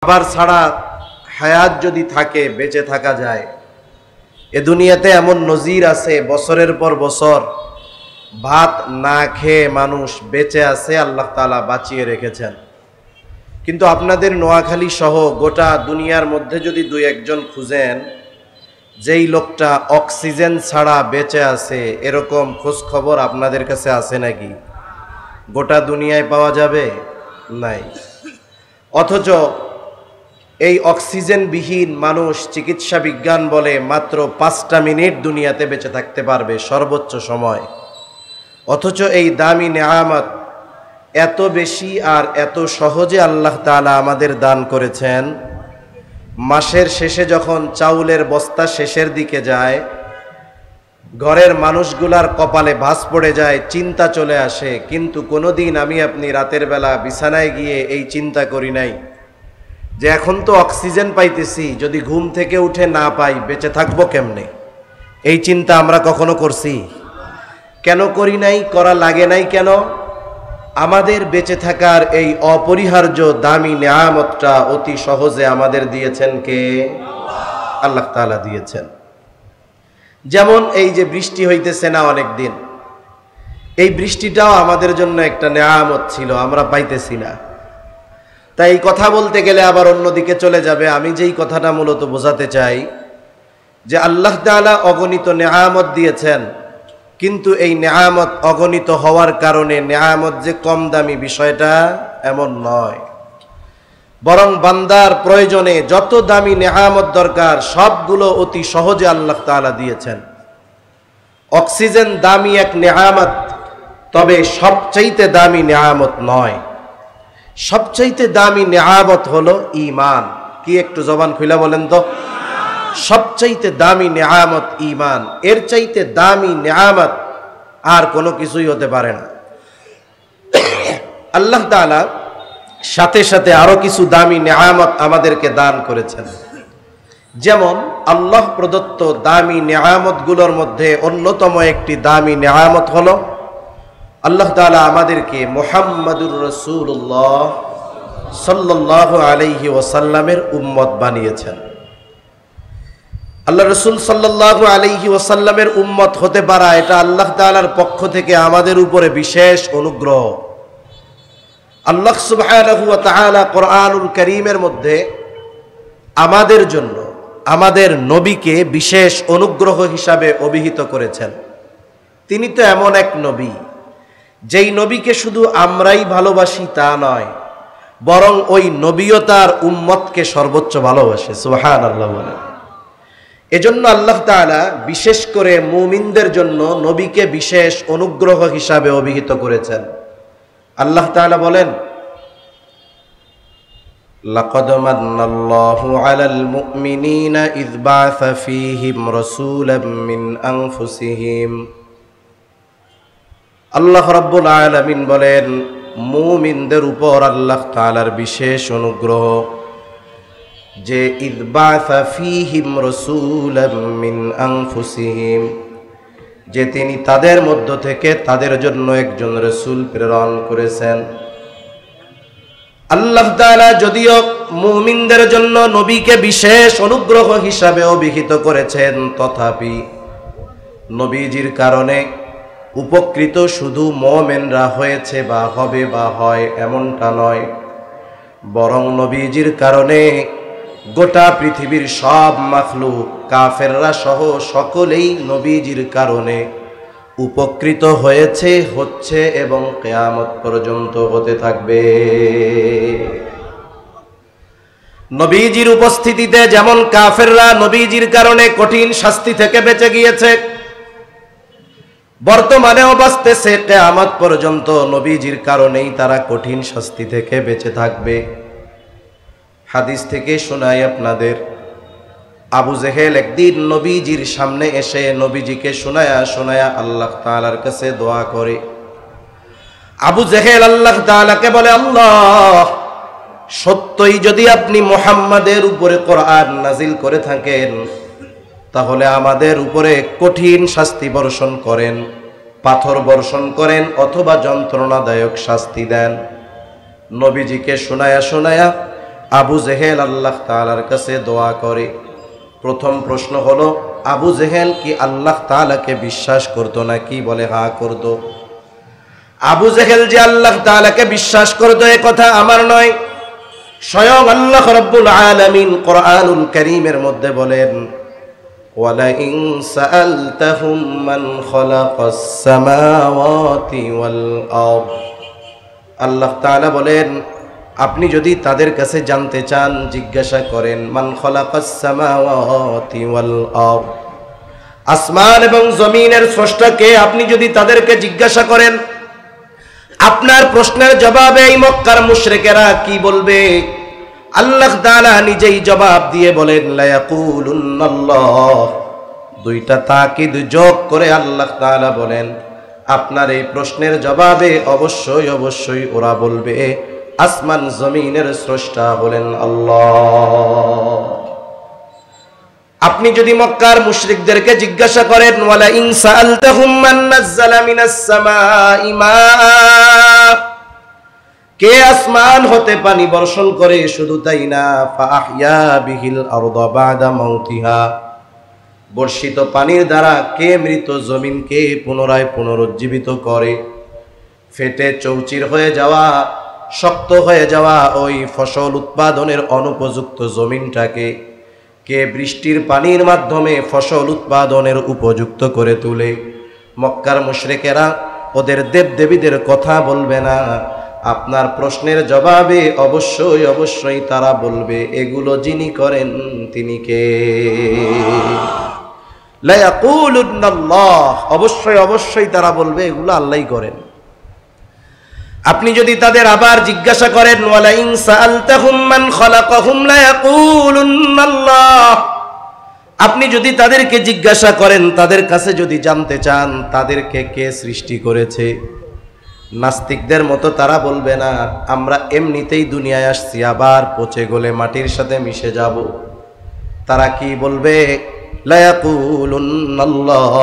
খাবার ছাড়া হায়াত যদি থাকে বেঁচে থাকা যায়। এ দুনিয়াতে এমন নজির আছে, বছরের পর বছর ভাত না খেয়ে মানুষ বেঁচে আছে, আল্লাহ তাআলা বাঁচিয়ে রেখেছেন। কিন্তু আপনাদের নোয়াখালী সহ গোটা দুনিয়ার মধ্যে যদি দুই একজন খুঁজেন যেই লোকটা অক্সিজেন ছাড়া বেঁচে আছে, এরকম খোঁজ খবর আপনাদের কাছে আছে নাকি? গোটা দুনিয়ায় পাওয়া যাবে? নাই। অথচ এই অক্সিজেনবিহীন মানুষ, চিকিৎসা বিজ্ঞান বলে মাত্র 5টা মিনিট দুনিয়াতে বেঁচে থাকতে পারবে সর্বোচ্চ সময়। অথচ এই দামি নেয়ামত এত বেশি আর এত সহজে আল্লাহ তাআলা আমাদের দান করেছেন। মাসের শেষে যখন চাউলের বস্তা শেষের দিকে যায়, ঘরের মানুষগুলার কপালে ভাঁজ পড়ে যায়, চিন্তা চলে আসে। কিন্তু কোনোদিন আমি আপনি রাতের বেলা বিছানায় গিয়ে এই চিন্তা করি নাই যে এখন তো অক্সিজেন পাইতেছি, যদি ঘুম থেকে উঠে না পাই বেঁচে থাকবো কেমনে? এই চিন্তা আমরা কখনো করছি? কেন করি নাই? করা লাগে নাই কেন? আমাদের বেঁচে থাকার এই অপরিহার্য দামি নেয়ামতটা অতি সহজে আমাদের দিয়েছেন কে? আল্লাহ তাআলা দিয়েছেন। যেমন এই যে বৃষ্টি হইতেছে না অনেক দিন, এই বৃষ্টিটাও আমাদের জন্য একটা নেয়ামত ছিল, আমরা পাইতেছি না। তাই এই কথা বলতে গেলে আবার অন্যদিকে চলে যাবে। আমি যেই কথাটা মূলত বোঝাতে চাই যে আল্লাহ তাআলা অগণিত নেয়ামত দিয়েছেন, কিন্তু এই নেয়ামত অগণিত হওয়ার কারণে নেয়ামত যে কম দামি বিষয়টা এমন নয়, বরং বান্দার প্রয়োজনে যত দামি নেয়ামত দরকার সবগুলো অতি সহজে আল্লাহ তাআলা দিয়েছেন। অক্সিজেন দামি এক নেয়ামত, তবে সবচাইতে দামি নেয়ামত নয়। সবচাইতে দামি নেয়ামত হলো ঈমান। কি একটু জবান খুলে বলেন তো? সবচাইতে দামি নেয়ামত ঈমান। এর চাইতে দামি নেয়ামত আর কোনো কিছুই হতে পারে না। আল্লাহ তাআলা সাথে সাথে আরো কিছু দামি নেয়ামত আমাদেরকে দান করেছেন। যেমন আল্লাহ প্রদত্ত দামি নেয়ামতগুলোর মধ্যে অন্যতম একটি দামি নেয়ামত হলো আল্লাহ তাআলা আমাদেরকে মুহাম্মাদুর রাসূলুল্লাহ সাল্লাল্লাহু আলাইহি ওয়াসাল্লামের উম্মত বানিয়েছেন। আল্লাহ রাসূল সাল্লাল্লাহু আলাইহি ওয়াসাল্লামের উম্মত হতে পারা এটা আল্লাহ তাআলার পক্ষ থেকে আমাদের উপরে বিশেষ অনুগ্রহ। আল্লাহ সুবহানাহু ওয়া তাআলা কোরআনুল কারীমের মধ্যে আমাদের জন্য আমাদের নবীকে বিশেষ অনুগ্রহ হিসাবে অভিহিত করেছেন। তিনি তো এমন এক নবী, যেই নবীকে শুধু আমরাই ভালোবাসি তা নয়, বরং ওই নবীও তার উম্মতকে সর্বোচ্চ ভালোবাসে। সুবহানাল্লাহ বলেন। এজন্য আল্লাহ তাআলা বিশেষ করে মুমিনদের জন্য নবীকে বিশেষ অনুগ্রহ হিসাবে অভিহিত করেছেন। আল্লাহ তাআলা বলেন, লাকাদ মান্নাল্লাহু আলাল মুমিনিনা ইয বা'আসা ফীহিম রাসূলাম মিন আনফুসিহিম। আল্লাহ রাব্বুল আলামিন বলেন, মুমিনদের উপর আল্লাহ তাআলার বিশেষ অনুগ্রহ যে ইয বা'আসা ফীহিম রাসূলাম মিন আনফুসিহিম, যে তিনি তাদের মধ্য থেকে তাদের জন্য একজন রাসূল প্রেরণ করেছেন। আল্লাহ তাআলা যদিও মুমিনদের জন্য নবীকে বিশেষ অনুগ্রহ হিসাবে অভিহিত করেছেন, তথাপি নবীজির কারণে উপকৃত শুধু মুমিনরা হয়েছে বা হবে বা হয় এমনটা নয়, বরং নবীজির কারণে গোটা পৃথিবীর সব মাখলুক কাফেররা সহ সকলেই নবীজির কারণে উপকৃত হয়েছে, হচ্ছে এবং কিয়ামত পর্যন্ত হতে থাকবে। নবীজির উপস্থিতিতে যেমন কাফেররা নবীজির কারণে কঠিন শাস্তি থেকে বেঁচে গিয়েছে, বর্তমানেও বাঁচতেছে, কিয়ামত পর্যন্ত নবীজির কারণেই তারা কঠিন শাস্তি থেকে বেঁচে থাকবে। হাদিস থেকে শোনাই আপনাদের, আবু জেহেল একদিন নবীজির সামনে এসে নবীজিকে শোনায়া শোনায়া আল্লাহ তাআলার কাছে দোয়া করে। আবু জেহেল আল্লাহ তাআলাকে বলে, আল্লাহ, সত্যই যদি আপনি মুহাম্মাদের উপরে কোরআন নাজিল করে থাকেন, তাহলে আমাদের উপরে কঠিন শাস্তি বর্ষণ করেন, পাথর বর্ষণ করেন, অথবা যন্ত্রণাদায়ক শাস্তি দেন। নবীজিকে শোনায়া শোনায়া আবু জেহেল আল্লাহ তাআলার কাছে দোয়া করে। প্রথম প্রশ্ন হলো, আবু জেহেল কি আল্লাহ তাআলাকে বিশ্বাস করতো নাকি? বলে হ্যাঁ করতো। আবু জেহেল যে আল্লাহ তাআলাকে বিশ্বাস করতো এ কথা আমার নয়, স্বয়ং আল্লাহ রাব্বুল আলামিন কোরআনুল কারীমের মধ্যে বলেন, ওয়ালাইন সাআলতাহুম মান খালাকাস সামাওয়াতি ওয়াল আরদ। আল্লাহ তাআলা বলেন, আপনি যদি তাদের কাছে জানতে চান, জিজ্ঞাসা করেন, মান খালাকাস সামাওয়াতি ওয়াল আরদ, আসমান এবং জমিনের স্রষ্টা কে? আপনি যদি তাদেরকে জিজ্ঞাসা করেন, আপনার প্রশ্নের জবাবে এই মক্কার মুশরিকেরা কি বলবে? আল্লাহ তাআলা নিজেই জবাব দিয়ে বলেন, লা ইয়াকুলুন্নাল্লাহ। দুইটা তাকিদ যোগ করে আল্লাহ তাআলা বলেন, আপনার এই প্রশ্নের জবাবে অবশ্যই অবশ্যই ওরা বলবে আসমান জমিনের স্রষ্টা হলেন আল্লাহ। আপনি যদি মক্কার মুশরিকদেরকে জিজ্ঞাসা করেন, ওয়ালা ইন সাআলতাহুম মান নাযালা মিনাস সামাই মা, কে আসমান হতে পানি বর্ষণ করে, শুধু তাই না, ফাআহইয়া বিহিল আরদা বাদা মাউতিহা, বর্ষিত পানির দ্বারা কে মৃত জমিনকে পুনরায় পুনরুজ্জীবিত করে। ফেটে চৌচির হয়ে যাওয়া, শক্ত হয়ে যাওয়া ওই ফসল উৎপাদনের অনুপযুক্ত জমিনটাকে কে বৃষ্টির পানির মাধ্যমে ফসল উৎপাদনের উপযুক্ত করে তোলে। মক্কার মুশরিকেরা ওদের দেবদেবীদের কথা বলবে না, আপনার প্রশ্নের জবাবে অবশ্যই অবশ্যই তারা বলবে এগুলো যিনি করেন তিনি কে? লা ইয়াকুলুন্নাল্লাহ, অবশ্যই অবশ্যই তারা বলবে এগুলো আল্লাহই করেন। আপনি যদি তাদের আবার জিজ্ঞাসা করেন, ওয়ালা ইন সাআলতাহুম মান খালাকাহুম লা ইয়াকুলুন্নাল্লাহ, আপনি যদি তাদেরকে জিজ্ঞাসা করেন, তাদের কাছে যদি জানতে চান তাদেরকে কে সৃষ্টি করেছে, নাস্তিকদের মতো তারা বলবে না আমরা এমনিতেই দুনিয়ায় আসছি, আবার পচে গলে মাটির সাথে মিশে যাব। তারা কি বলবে? লা ইয়াকুলুন্নাল্লাহ,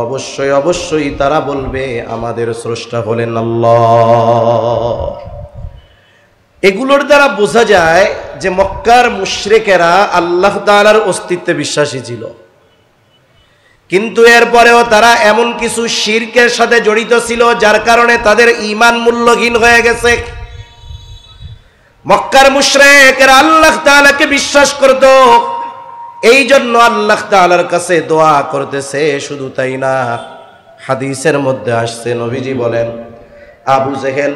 অবশ্যই অবশ্যই তারা বলবে আমাদের স্রষ্টা হলেন আল্লাহ। এগুলোর দ্বারা বোঝা যায় যে মক্কার মুশরিকেরা আল্লাহ তাআলার অস্তিত্বে বিশ্বাসী ছিল, কিন্তু এরপরেও তারা এমন কিছু শিরকের সাথে জড়িত ছিল যার কারণে তাদের ঈমান মূল্যহীন হয়ে গেছে। মক্কার মুশরিকেরা আল্লাহ তাআলাকে বিশ্বাস করত, এই জন্য আল্লাহ তাআলার কাছে দোয়া করতেছে। শুধু তাই না, হাদিসের মধ্যে আসছে, নবীজি বলেন আবু জেহেল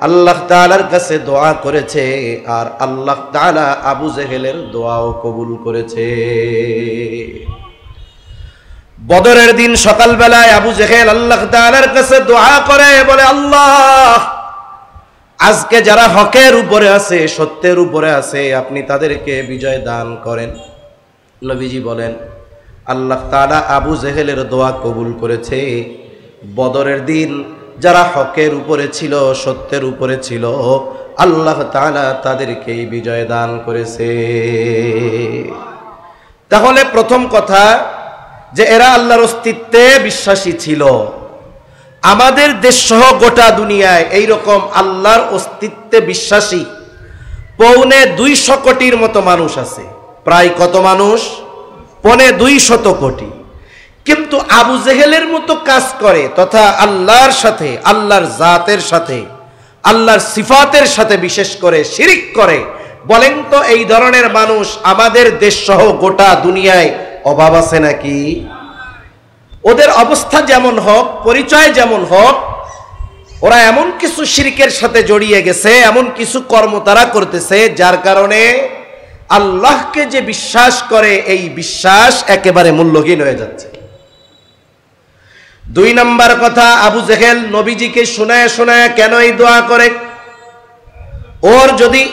আল্লাহ তাআলার কাছে দোয়া করেছে, আর আল্লাহ তাআলা আবু জেহেলের দোয়াও কবুল করেছে। বদরের দিন সকালবেলায় আবু জেহেল আল্লাহ তাআলার কাছে দোয়া করে, বলে আল্লাহ, আজকে যারা হকের উপরে আছে, সত্যের উপরে আছে, আপনি তাদেরকে বিজয় দান করেন। নবীজি বলেন আল্লাহ তাআলা আবু জেহেলের দোয়া কবুল করেছে। বদরের দিন যারা হকের উপরে ছিল, সত্যের উপরে ছিল, আল্লাহ তাআলা তাদেরকে বিজয় দান করেছে। তাহলে প্রথম কথা যে এরা আল্লাহর অস্তিত্বে বিশ্বাসী ছিল। আমাদের দেশ সহ গোটা দুনিয়ায় এইরকম আল্লাহর অস্তিত্বে বিশ্বাসী 250 কোটির মতো মানুষ আছে। প্রায় কত মানুষ? 250 কোটি। কিন্তু আবু জেহেলের মতো কাজ করে তথা আল্লাহর সাথে, আল্লাহর জাতের সাথে, আল্লাহর সিফাতের সাথে বিশেষ করে শিরিক করে, বলেন তো এই ধরনের মানুষ আমাদের দেশ সহ গোটা দুনিয়ায় অভাব আছে নাকি? ওদের অবস্থা যেমন হোক, পরিচয় যেমন হোক, ওরা এমন কিছু শিরকের সাথে জড়িয়ে গেছে, এমন কিছু কর্ম তারা করতেছে যার কারণে আল্লাহকে যে বিশ্বাস করে এই বিশ্বাস একেবারে মূল্যহীন হয়ে যাচ্ছে। 2 নম্বর কথা, আবু জেহেল নবীজিকে শোনায় শোনায় কেন এই দোয়া করে? ওর যদি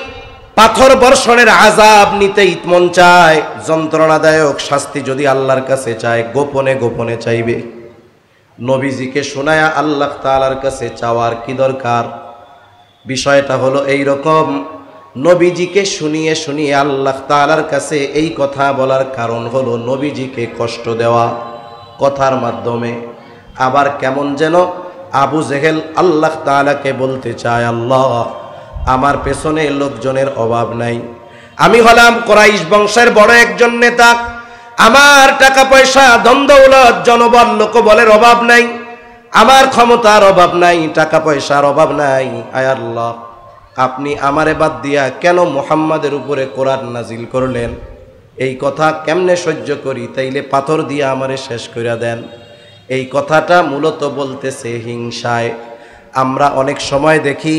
পাথর বর্ষণের আযাব নিতে মন চায়, যন্ত্রণাদায়ক শাস্তি যদি আল্লাহর কাছে চায়, গোপনে গোপনে চাইবে। নবীজিকে শোনায়া আল্লাহ তাআলার কাছে চাওয়ার কি দরকার? বিষয়টা হলো এই রকম, নবীজিকে শুনিয়ে শুনিয়ে আল্লাহ তাআলার কাছে এই কথা বলার কারণ হলো নবীজিকে কষ্ট দেওয়া কথার মাধ্যমে। আবার কেমন যেন আবু জেহেল আল্লাহ তাআলাকে বলতে চায়, আল্লাহ, আমার পেছনে লোকজনের অভাব নাই। আমি হলাম কুরাইশ বংশের বড় একজন নেতা, আমার টাকা পয়সা ধন দৌলত জনবল লোকবলের অভাব নাই, আমার ক্ষমতার অভাব নাই, টাকা পয়সার অভাব নাই। আয় আল্লাহ, আপনি আমারে বাদ দিয়া কেন মুহাম্মাদের উপরে কোরআন নাজিল করলেন? এই কথা কেমনে সহ্য করি? তাইলে পাথর দিয়ে আমারে শেষ করে দেন। এই কথাটা মূলত বলতেছে হিংসায়। আমরা অনেক সময় দেখি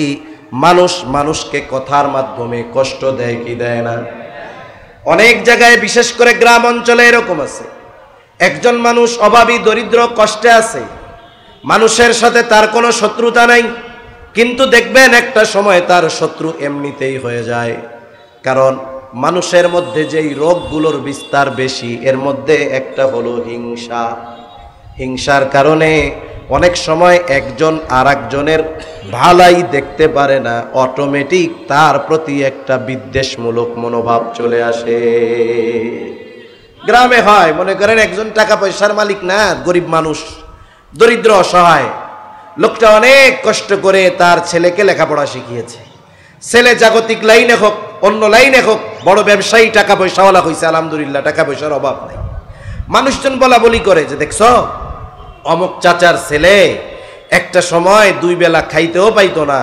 মানুষ মানুষকে কথার মাধ্যমে কষ্ট দেয় কি দেয় না? অনেক জায়গায় বিশেষ করে গ্রাম অঞ্চলে এরকম আছে, একজন মানুষ অভাবী দরিদ্র কষ্টে আছে, মানুষের সাথে তার কোনো শত্রুতা নাই, কিন্তু দেখবেন একটা সময় তার শত্রু এমনিতেই হয়ে যায়। কারণ মানুষের মধ্যে যেই রোগগুলোর বিস্তার বেশি, এর মধ্যে একটা হলো হিংসা। হিংসার কারণে অনেক সময় একজন আর একজনের ভালাই দেখতে পারে না, অটোমেটিক তার প্রতি একটা বিদ্বেষমূলক মনোভাব চলে আসে। গ্রামে হয়, মনে করেন একজন টাকা পয়সার মালিক না, গরিব মানুষ, দরিদ্র অসহায় লোকটা অনেক কষ্ট করে তার ছেলেকে লেখাপড়া শিখিয়েছে। ছেলে জাগতিক লাইনে হোক অন্য লাইনে হোক বড় ব্যবসায়ী, টাকা পয়সাওয়ালা হয়েছে, আলহামদুলিল্লাহ, টাকা পয়সার অভাব নাই। মানুষজন বলা বলি করে যে দেখছো অমুক চাচার ছেলে একটা সময় 2 বেলা খাইতেও পাইতো না,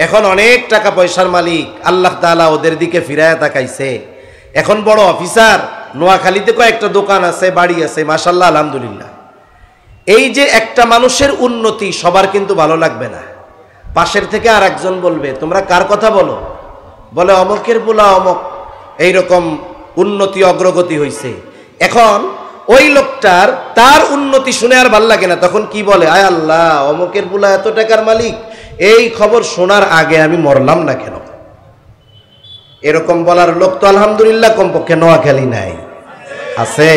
এখন অনেক টাকা পয়সার মালিক, আল্লাহ তাআলা ওদের দিকে ফিরায়া তাকাইছে, এখন বড় অফিসার, নোয়াখালীতে কয়েকটা দোকান আছে, বাড়ি আছে, মাশাআল্লাহ, আলহামদুলিল্লাহ। এই যে একটা মানুষের উন্নতি সবার কিন্তু ভালো লাগবে না। পাশের থেকে আর একজন বলবে তোমরা কার কথা বলো? বলে অমকের বুলা অমক এইরকম উন্নতি অগ্রগতি হয়েছে। এখন ওই লোকটার তার উন্নতি শুনে আর ভাল লাগে না, তখন কি বলে, আয় আল্লাহ, অমকের বুলা এত টাকার মালিক, এই খবর শোনার আগে আমি মরলাম না কেন? এরকম বলার লোক তো আলহামদুলিল্লাহ কমপক্ষে নোয়াখালী নাই, আছে?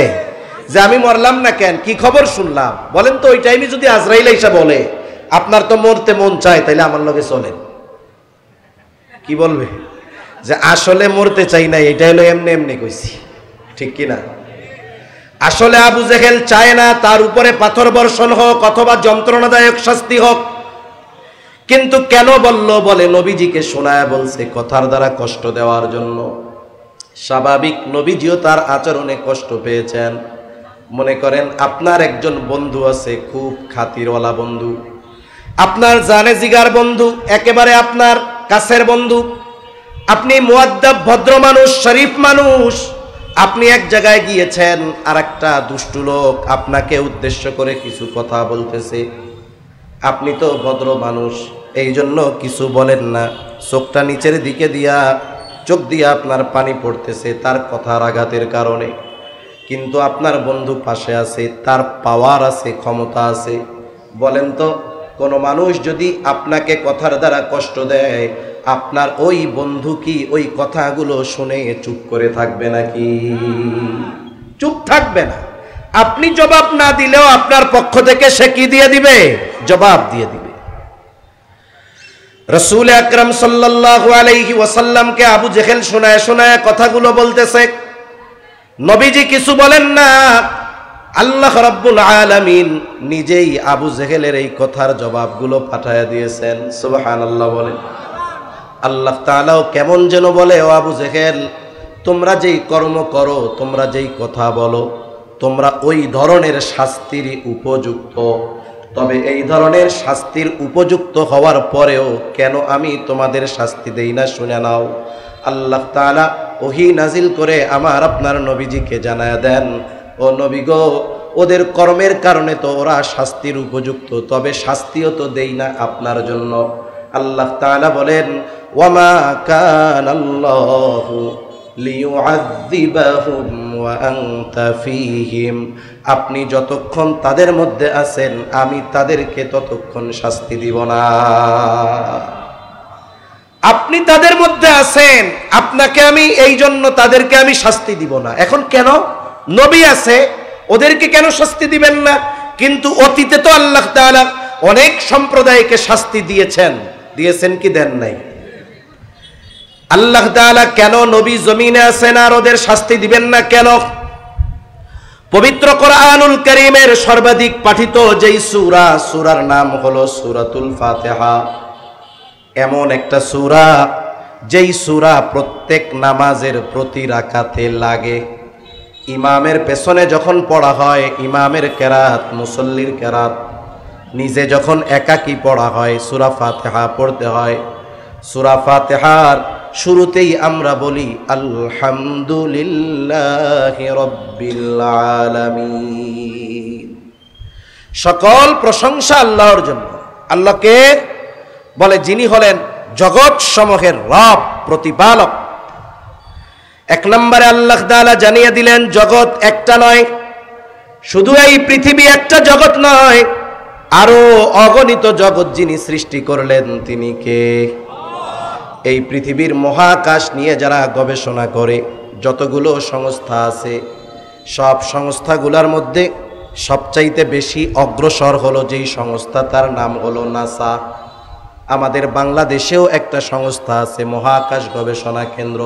যে আমি মরলাম না কেন, কি খবর শুনলাম? বলেন তো ওই টাইমে যদি আজরাইল এসে বলে আপনার তো মরতে মন চায়, তাইলে আমার লগে চলেন, কি বলবে? যে আসলে মরতে চাই না, এটা হলো এমনি এমনি কইছি, ঠিক কিনা? আসলে আবু জেহেল চায় না তার উপরে পাথর বর্ষণ হোক অথবা যন্ত্রণাদায়ক শাস্তি হোক, কিন্তু কেন বলল? বলে নবীজিকে শোনায় বলছে কথার দ্বারা কষ্ট দেওয়ার জন্য। স্বাভাবিক, নবীজিও তার আচরণে কষ্ট পেয়েছেন। মনে করেন আপনার একজন বন্ধু আছে, খুব খাতিরওয়ালা বন্ধু, আপনার জানে জিগার বন্ধু, একেবারে আপনার কাছের বন্ধু, আপনি মুআদ্দাব ভদ্র মানুষ, শরীফ মানুষ, আপনি এক জায়গায় গিয়েছেন, আর একটা দুষ্টু লোক আপনাকে উদ্দেশ্য করে কিছু কথা বলতেছে, আপনি তো ভদ্র মানুষ, এই জন্য কিছু বলেন না, চোখটা নিচের দিকে দিয়া, চোখ দিয়া আপনার পানি পড়তেছে তার কথার আঘাতের কারণে, কিন্তু আপনার বন্ধু পাশে আছে, তার পাওয়ার আছে, ক্ষমতা আছে। বলেন তো কোনো মানুষ যদি আপনাকে কথার দ্বারা কষ্ট দেয়, আপনার ওই বন্ধু কি ওই কথাগুলো শুনে চুপ করে থাকবে নাকি? চুপ থাকবে না। আপনি জবাব না দিলেও আপনার পক্ষ থেকে সে কি দিয়ে দিবে? জবাব দিয়ে দিবে। রাসূল আকরাম সাল্লাল্লাহু আলাইহি ওয়াসাল্লামকে আবু জেহেল শোনায় শোনায় কথাগুলো বলতেছে, নবীজি কিছু বলেন না, আল্লাহ রাব্বুল আলামিন নিজেই আবু জেহেলের এই কথার জবাবগুলো পাঠায়া দিয়েছেন। সুবহানাল্লাহ বলেন। আল্লাহ তাআলাও কেমন যেন বলে, ও আবু জেহেল, তোমরা যেই কর্ম করো, তোমরা যেই কথা বলো, তোমরা ওই ধরনের শাস্তির উপযুক্ত। তবে এই ধরনের শাস্তির উপযুক্ত হওয়ার পরেও কেন আমি তোমাদের শাস্তি দেই না শুনে নাও। আল্লাহ তাআলা ওহী নাজিল করে আমার আপনার নবীজিকে জানায়া দেন, ও নবী গো, ওদের কর্মের কারণে তো ওরা শাস্তির উপযুক্ত, তবে শাস্তিও তো দেই না আপনার জন্য। আল্লাহ তাআলা বলেন, ওয়ামা কানাল্লাহু লিউআযযিবাহুম ওয়া আনতা ফীহিম, আপনি যতক্ষণ তাদের মধ্যে আছেন আমি তাদেরকে ততক্ষণ শাস্তি দিব না। আপনি তাদের মধ্যে আছেন, আপনাকে আমি এই জন্য তাদেরকে আমি শাস্তি দিব না। এখন কেন? নবী আছে, ওদেরকে কেন শাস্তি দিবেন না? কিন্তু অতীতে তো আল্লাহ তাআলা অনেক সম্প্রদায়কে শাস্তি দিয়েছেন, দিয়েছেন কি দেন নাই? আল্লাহ তাআলা কেন নবী জমিনে আছেন আর ওদের শাস্তি দিবেন না কেন? পবিত্র কোরআনুল কারীমের সর্বাধিক পাঠিত যেই সূরা, সূরার নাম হলো সূরাতুল ফাতিহা। এমন একটা সূরা যেই সূরা প্রত্যেক নামাজের প্রতি রাকাতে লাগে। ইমামের পেছনে যখন পড়া হয়, ইমামের কেরাত, মুসল্লির কেরাত, নিজে যখন একাকী পড়া হয়, সূরা ফাতিহা পড়তে হয়। সূরা ফাতিহার শুরুতেই আমরা বলি আলহামদুলিল্লাহি রাব্বিল আলামিন। সকল প্রশংসা আল্লাহর জন্য। আল্লাহকে বলে যিনি হলেন জগৎ সমূহের রব, প্রতিপালক। এক নম্বরে আল্লাহ তাআলা জানিয়ে দিলেন জগৎ একটা নয়, শুধু এই পৃথিবী একটা জগৎ নয়, আরো অগণিত জগৎ যিনি সৃষ্টি করলেন তিনি কে? এই পৃথিবীর মহাকাশ নিয়ে যারা গবেষণা করে, যতগুলো সংস্থা আছে, সব সংস্থাগুলোর মধ্যে সবচাইতে বেশি অগ্রসর হলো যেই সংস্থা, তার নাম হলো নাসা। আমাদের বাংলাদেশেও একটা সংস্থা আছে, মহাকাশ গবেষণা কেন্দ্র,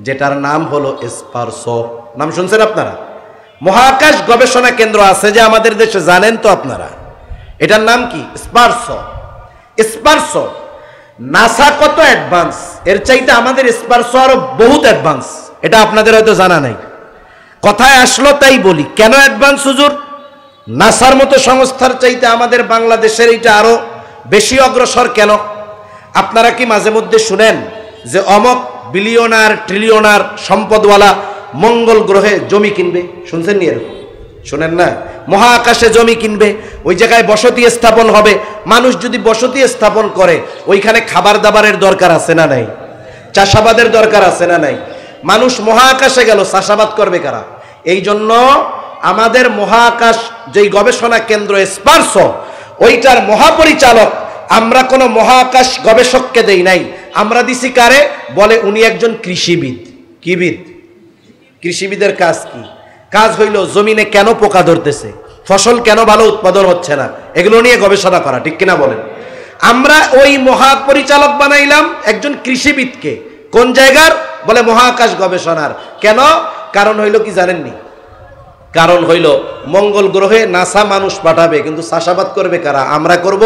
যেটার নাম হলো স্পারসো। নাম শুনছেন আপনারা? মহাকাশ গবেষণা কেন্দ্র আছে যে আমাদের দেশে, জানেন তো আপনারা এটার নাম কি? স্পারসো। স্পারসো। নাসা কত অ্যাডভান্স, এর চাইতে আমাদের স্পারসো আরো বহুত অ্যাডভান্স। এটা আপনাদের হয়তো জানা নাই, কথায় আসলো তাই বলি। কেন অ্যাডভান্স হুজুর? নাসার মতো সংস্থার চাইতে আমাদের বাংলাদেশের এটা আরো বেশি অগ্রসর কেন? আপনারা কি মাঝে মধ্যে শুনেন যে অমক বিলিয়নার ট্রিলিয়নার সম্পদওয়ালা মঙ্গল গ্রহে জমি কিনবে? শুনছেন নি এরকম? শুনেন না? মহাকাশে জমি কিনবে, ওই জায়গায় বসতি স্থাপন হবে। মানুষ যদি বসতি স্থাপন করে, ওইখানে খাবার দাবারের দরকার আছে না নাই? চাষাবাদের দরকার আছে না নাই? মানুষ মহাকাশে গেল, চাষাবাদ করবে কারা? এই জন্য আমাদের মহাকাশ যেই গবেষণা কেন্দ্র স্পারসো, ওইটার মহাপরিচালক আমরা কোনো মহাকাশ গবেষককে দেই নাই, আমরা দিছি কারে? বলে উনি একজন কৃষিবিদ। কিবিদ? কৃষিবিদের কাজ কি? কাজ হইল জমিনে কেন পোকা ধরতেছে, ফসল কেন ভালো উৎপাদন হচ্ছে না, এগুলো নিয়ে গবেষণা করা, ঠিক কিনা বলেন? আমরা ওই মহাপরিচালক বানাইলাম একজন কৃষিবিদকে। কোন জায়গার? বলে মহাকাশ গবেষণার। কেন? কারণ হইল কি জানেননি? কারণ হইল মঙ্গল গ্রহে নাসা মানুষ পাঠাবে, কিন্তু চাষাবাদ করবে কারা? আমরা করব।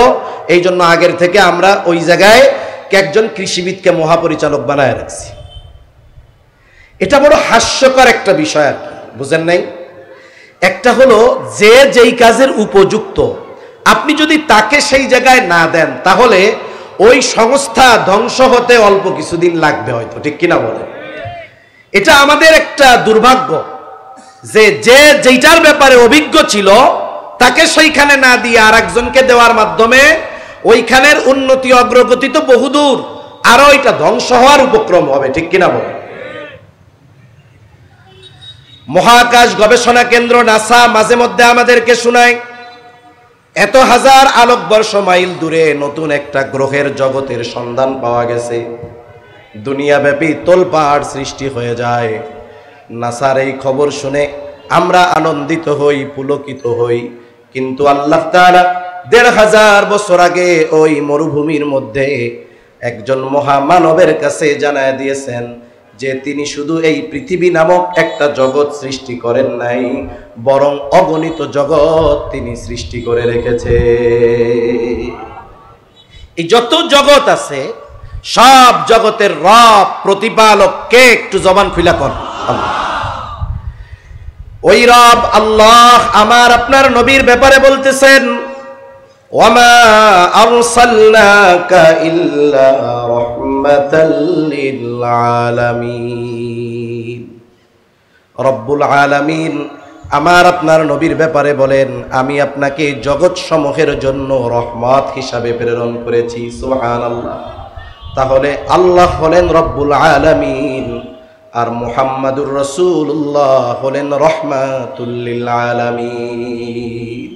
এই জন্য আগের থেকে আমরা ওই জায়গায় একজন কৃষিবিদকে মহাপরিচালক বানায় রাখছি। এটা বড় হাস্যকর একটা বিষয়, আর কি বুঝেন নাই? একটা হলো যে যেই কাজের উপযুক্ত, আপনি যদি তাকে সেই জায়গায় না দেন, তাহলে ওই সংস্থা ধ্বংস হতে অল্প কিছুদিন লাগবে হয়তো, ঠিক কিনা বলেন? এটা আমাদের একটা দুর্ভাগ্য যে যে যেইটার ব্যাপারে অভিজ্ঞ ছিল তাকে সেইখানে না দিয়ে আর একজনকে দেওয়ার মাধ্যমে ওইখানের উন্নতি অগ্রগতি তো বহুদূর, আরো এটা ধ্বংস হওয়ার উপক্রম হবে, ঠিক কিনা বলেন? মহাকাশ গবেষণা কেন্দ্র নাসা মাঝে মধ্যে আমাদেরকে শোনায় এত হাজার আলোকবর্ষ মাইল দূরে নতুন একটা গ্রহের জগতের সন্ধান পাওয়া গেছে। দুনিয়াব্যাপী তোলপাড় সৃষ্টি হয়ে যায়। নাসার এই খবর শুনে আমরা আনন্দিত হই, পুলকিত হই, কিন্তু আল্লাহ তাআলা ১৫০০ বছর আগে ওই মরুভূমির মধ্যে একজন মহামানবের কাছে জানায় দিয়েছেন যে তিনি শুধু এই পৃথিবী নামক একটা জগৎ সৃষ্টি করেন নাই, বরং অগণিত জগৎ তিনি সৃষ্টি করে রেখেছে। এই যত জগৎ আছে সব জগতের রব, প্রতিপালক কে? একটু জবান খুলা কর। ওই রব আল্লাহ আমার আপনার নবীর ব্যাপারে বলতেছেন, ওয়ামা আরসালনাকা ইল্লা রাহমাতাল লিল আলামিন। রব্বুল আলামিন আমার আপনার নবীর ব্যাপারে বলেন, আমি আপনাকে জগৎ সমূহের জন্য রহমত হিসাবে প্রেরণ করেছি। সুবহানাল্লাহ। তাহলে আল্লাহ হলেন রব্বুল আলামিন, আর মুহাম্মাদুর রাসূলুল্লাহ হলেন রহমাতুল লিল আলামিন।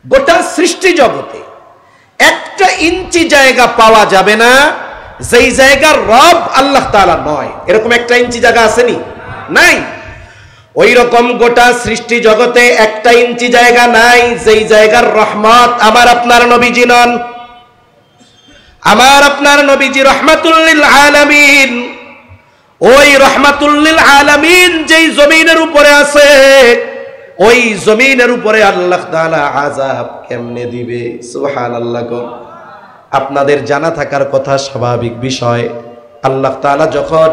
গোটা সৃষ্টি জগতে একটা ইঞ্চি জায়গা পাওয়া যাবে না যেই জায়গার রব আল্লাহ তাআলা নয়। এরকম একটা ইঞ্চি জায়গা আসেনি? নাই। ওই রকম গোটা সৃষ্টি জগতে একটা ইঞ্চি জায়গা নাই যেই জায়গার রহমত আমার আপনার নবীজি নন। আমার আপনার নবীজি রহমাতুল লিল আলামিন। ওই রহমাতুল লিল আলামিন যেই জমিনের উপরে আছে, ওই জমিনের উপরে আল্লাহ তাআলা আযাব কেমনে দিবে? সুবহানাল্লাহ। আপনাদের জানা থাকার কথা স্বাভাবিক বিষয়, আল্লাহ তাআলা যখন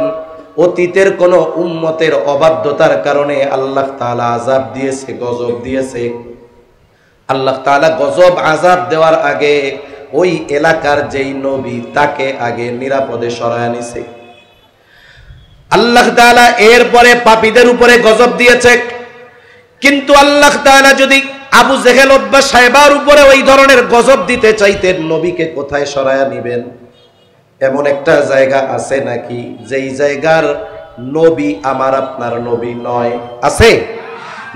অতীতের কোন উম্মতের অবাধ্যতার কারণে আল্লাহ তাআলা আযাব দিয়েছে, গজব দিয়েছে, আল্লাহ তাআলা গজব আযাব দেওয়ার আগে ওই এলাকার যেই নবী তাকে আগে নিরাপদে সরায় নিছে। আল্লাহ তাআলা এরপরে পাপীদের উপরে গজব দিয়েছে। কিন্তু আল্লাহ তাআলা যদি আবু জেহেল উতবা সাইবার উপরে ওই ধরনের গজব দিতে চাইতেন, নবীকে কোথায় সরায়া নিবেন? এমন একটা জায়গা আছে নাকি যেই জায়গার নবী আমার আপনার নবী নয়? আছে?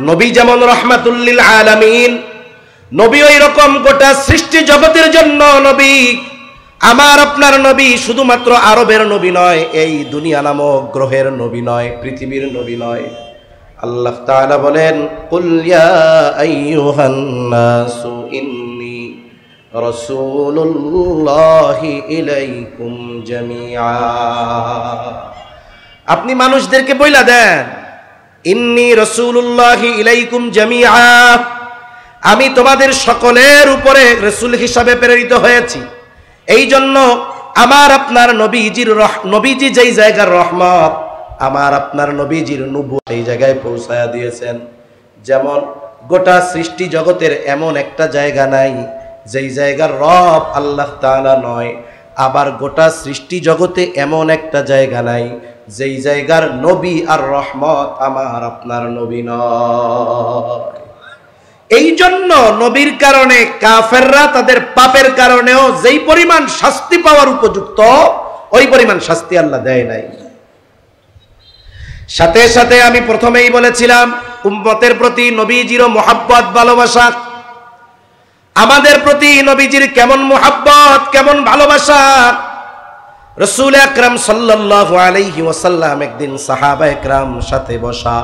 নবী যেমন রাহমাতুল লিল আলামিন, নবী ওই রকম গোটা সৃষ্টি জগতের জন্য নবী। আমার আপনার নবী শুধুমাত্র আরবের নবী নয়, এই দুনিয়া নামক গ্রহের নবী নয়, পৃথিবীর নবী নয়। আল্লাহ তাআলা বলেন, কুল ইয়া আইয়ুহান নাসু ইন্নী রাসূলুল্লাহি ইলাইকুম জামিআ। আপনি মানুষদেরকে বইলা দেন, ইন্নী রাসূলুল্লাহি ইলাইকুম জামিআ, আমি তোমাদের সকলের উপরে রাসূল হিসাবে প্রেরিত হয়েছি। এই জন্য আমার আপনার নবীজি যেই জায়গার রহমত, আমার আপনার নবীজির নবুয়ত এই জায়গায় পৌঁছায়া দিয়েছেন। যেমন গোটা সৃষ্টি জগতের এমন একটা জায়গা নাই যেই জায়গার রব আল্লাহ তাআলা নয়, আবার গোটা সৃষ্টি জগতে এমন একটা জায়গা নাই যেই জায়গার নবী আর রহমত আমার আপনার নবী নয়। এই জন্য নবীর কারণে কাফেররা তাদের পাপের কারণেও যেই পরিমাণ শাস্তি পাওয়ার উপযুক্ত, ওই পরিমাণ শাস্তি আল্লাহ দেয় নাই। সাথে সাথে আমি প্রথমেই বলেছিলাম, উম্মতের প্রতি নবীজির মুহাব্বত, ভালোবাসা। আমাদের প্রতি নবীজির কেমন মুহাব্বত, কেমন ভালোবাসা। রাসূল আকরাম সাল্লাল্লাহু আলাইহি ওয়াসাল্লাম একদিন সাহাবা একরাম সাথে বসা,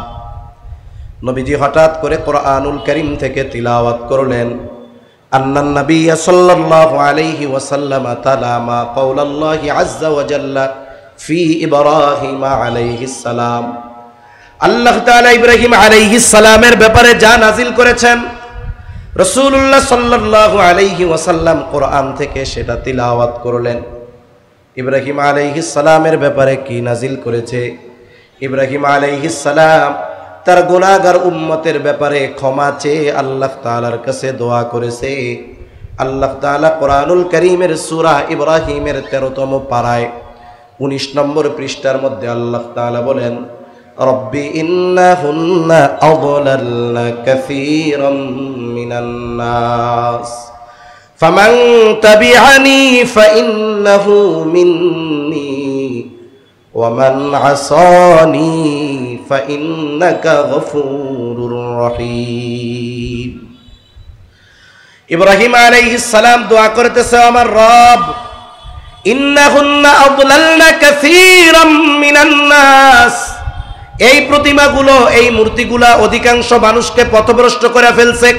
নবীজি হঠাৎ করে কোরআনুল কারীম থেকে তিলাওয়াত করলেন। আন্নান নবী সাল্লাল্লাহু আলাইহি ওয়াসাল্লাম তালামা কাওলাল্লাহি আযজা ওয়া জাল্লা ফি ইব্রাহিম আলাইহিস সালাম। আল্লাহ তাআলা ইব্রাহিম আলাইহিস সালামের ব্যাপারে যা নাজিল করেছেন, রাসূলুল্লাহ সাল্লাল্লাহু আলাইহি ওয়াসাল্লাম কোরআন থেকে সেটা তিলাওয়াত করলেন। ইব্রাহিম আলাইহিস সালামের ব্যাপারে কি নাজিল করেছে? ইব্রাহিম আলাইহিস সালাম তার গুনাহগার উম্মতের ব্যাপারে ক্ষমা চেয়ে আল্লাহ তাআলার কাছে দোয়া করেছে। আল্লাহ তাআলা কোরআনুল কারীমের সূরা ইব্রাহিমের 13তম পারায় 19 নম্বর পৃষ্ঠার মধ্যে আল্লাহ তাআলা বলেন, রব্বি ইন্নাহুন্না আযলালনা কাসীরাম মিনান নাস ফামান তাবিআনি ফাইন্নাহু মিন্নী ওয়া মান আসানি ফাইন্নাকা গফুরুর রহিম। ইব্রাহিম আলাইহিস সালাম দোয়া করতেছে, আমার রব, ইন্নাহুন্না আযলালনা কাসীরাম মিনান নাস, এই প্রতিমাগুলো, এই মূর্তিগুলা অধিকাংশ মানুষকে পথভ্রষ্ট করে ফেলছে।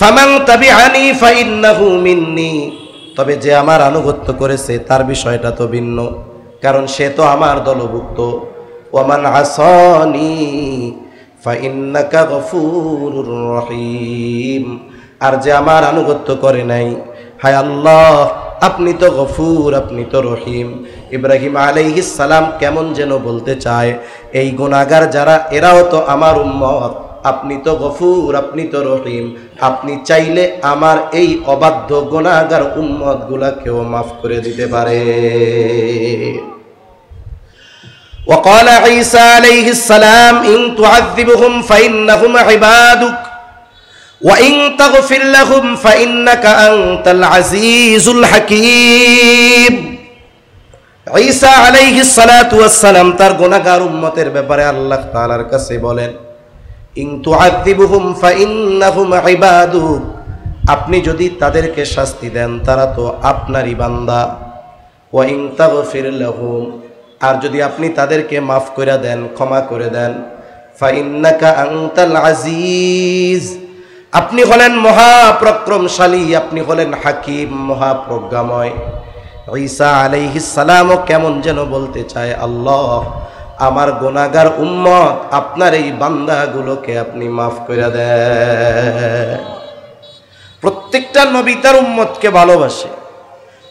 ফামান তাবিআনি ফাইন্নাহু মিন্নী, তবে যে আমার আনুগত্য করেছে তার বিষয়টা তো ভিন্ন, কারণ সে তো আমার দলভুক্ত। ওয়ামান আসানি ফাইন্নাকা গফুরুর রহিম, আর যে আমার আনুগত্য করে নাই, হায় আল্লাহ আপনি তো গফুর, আপনি তো রহিম। ইব্রাহিম আলাইহিস সালাম কেমন যেন বলতে চায়, এই গুনাহগার যারা, এরাও তো আমার উম্মত, আপনি তো গফুর, আপনি তো রহিম, আপনি চাইলে আমার এই অবাধ্য গুনাহগার উম্মত গুলাকেও মাফ করে দিতে পারে। وقال عيسى عليه السلام إن تعذبهم فإنهم عبادك وإن تغفر لهم فإنك أنت العزيز الحكيم। ঈসা আলাইহিস সালাতু ওয়াস সালাম তার গুনাহগার উম্মতের ব্যাপারে আল্লাহ তাআলার কাছে বলেন, ইন তুআযিবুহুম ফাইন্নাহুম ইবাদুক, আপনি যদি তাদেরকে শাস্তি দেন তারা তো আপনারই বান্দা। ওয়া ইন তাগফির লাহুম, আর যদি আপনি তাদেরকে মাফ করে দেন, ক্ষমা করে দেন, ফাইন্নাকা আনতাল আজিজ, আপনি হলেন মহাপরাক্রমশালী, আপনি হলেন হাকিম, মহাপ্রজ্ঞাময়। ঈসা আলাইহিস সালামও কেমন যেন বলতে চায়, আল্লাহ আমার গুনাহগার উম্মত, আপনার এই বান্দাগুলোকে আপনি মাফ করে দেন। প্রত্যেকটা নবী তার উম্মতকে ভালোবাসে,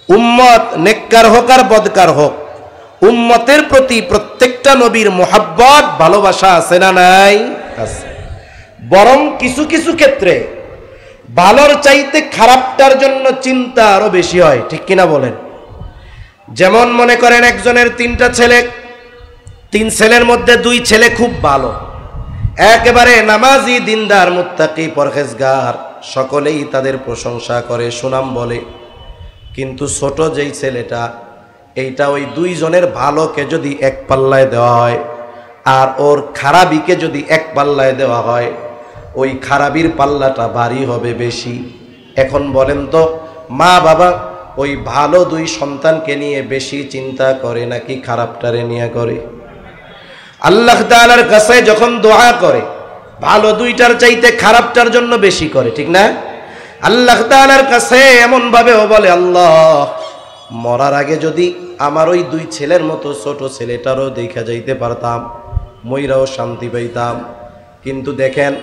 উম্মত নেককার হোক আর বদকার হোক, উম্মতের প্রতি প্রত্যেকটা নবীর মোহাব্বত ভালোবাসা আছে না নাই? আছে। বরং কিছু কিছু ক্ষেত্রে ভালোর চাইতে খারাপটার জন্য চিন্তা আরো বেশি হয়, ঠিক কিনা বলেন? যেমন মনে করেন একজনের 3টা ছেলে, 3 ছেলের মধ্যে 2 ছেলে খুব ভালো, একেবারে নামাজি, দিনদার, মুত্তাকি, পরহেজগার, সকলেই তাদের প্রশংসা করে, সুনাম বলে। কিন্তু ছোট যেই ছেলেটা, এইটা ওই 2 জনের ভালোকে যদি এক পাল্লায় দেওয়া হয় আর ওর খারাপিকে যদি এক পাল্লায় দেওয়া হয়, ওই খারাপির পাল্লাটা ভারী হবে বেশি। এখন বলেন তো, মা বাবা ওই ভালো 2 সন্তানকে নিয়ে বেশি চিন্তা করে নাকি খারাপটারে নিয়ে করে? আল্লাহ তাআলার কাছে যখন দোয়া করে, ভালো 2টার চাইতে খারাপটার জন্য বেশি করে, ঠিক না? আল্লাহ তাআলার কাছে এমন ভাবেও বলে, আল্লাহ, মরার আগে যদি আমার ওই 2 ছেলের মতো ছোট ছেলেটারও দেখা যাইতে পারতাম, মইরাও শান্তি পাইতাম। কিন্তু দেখেন,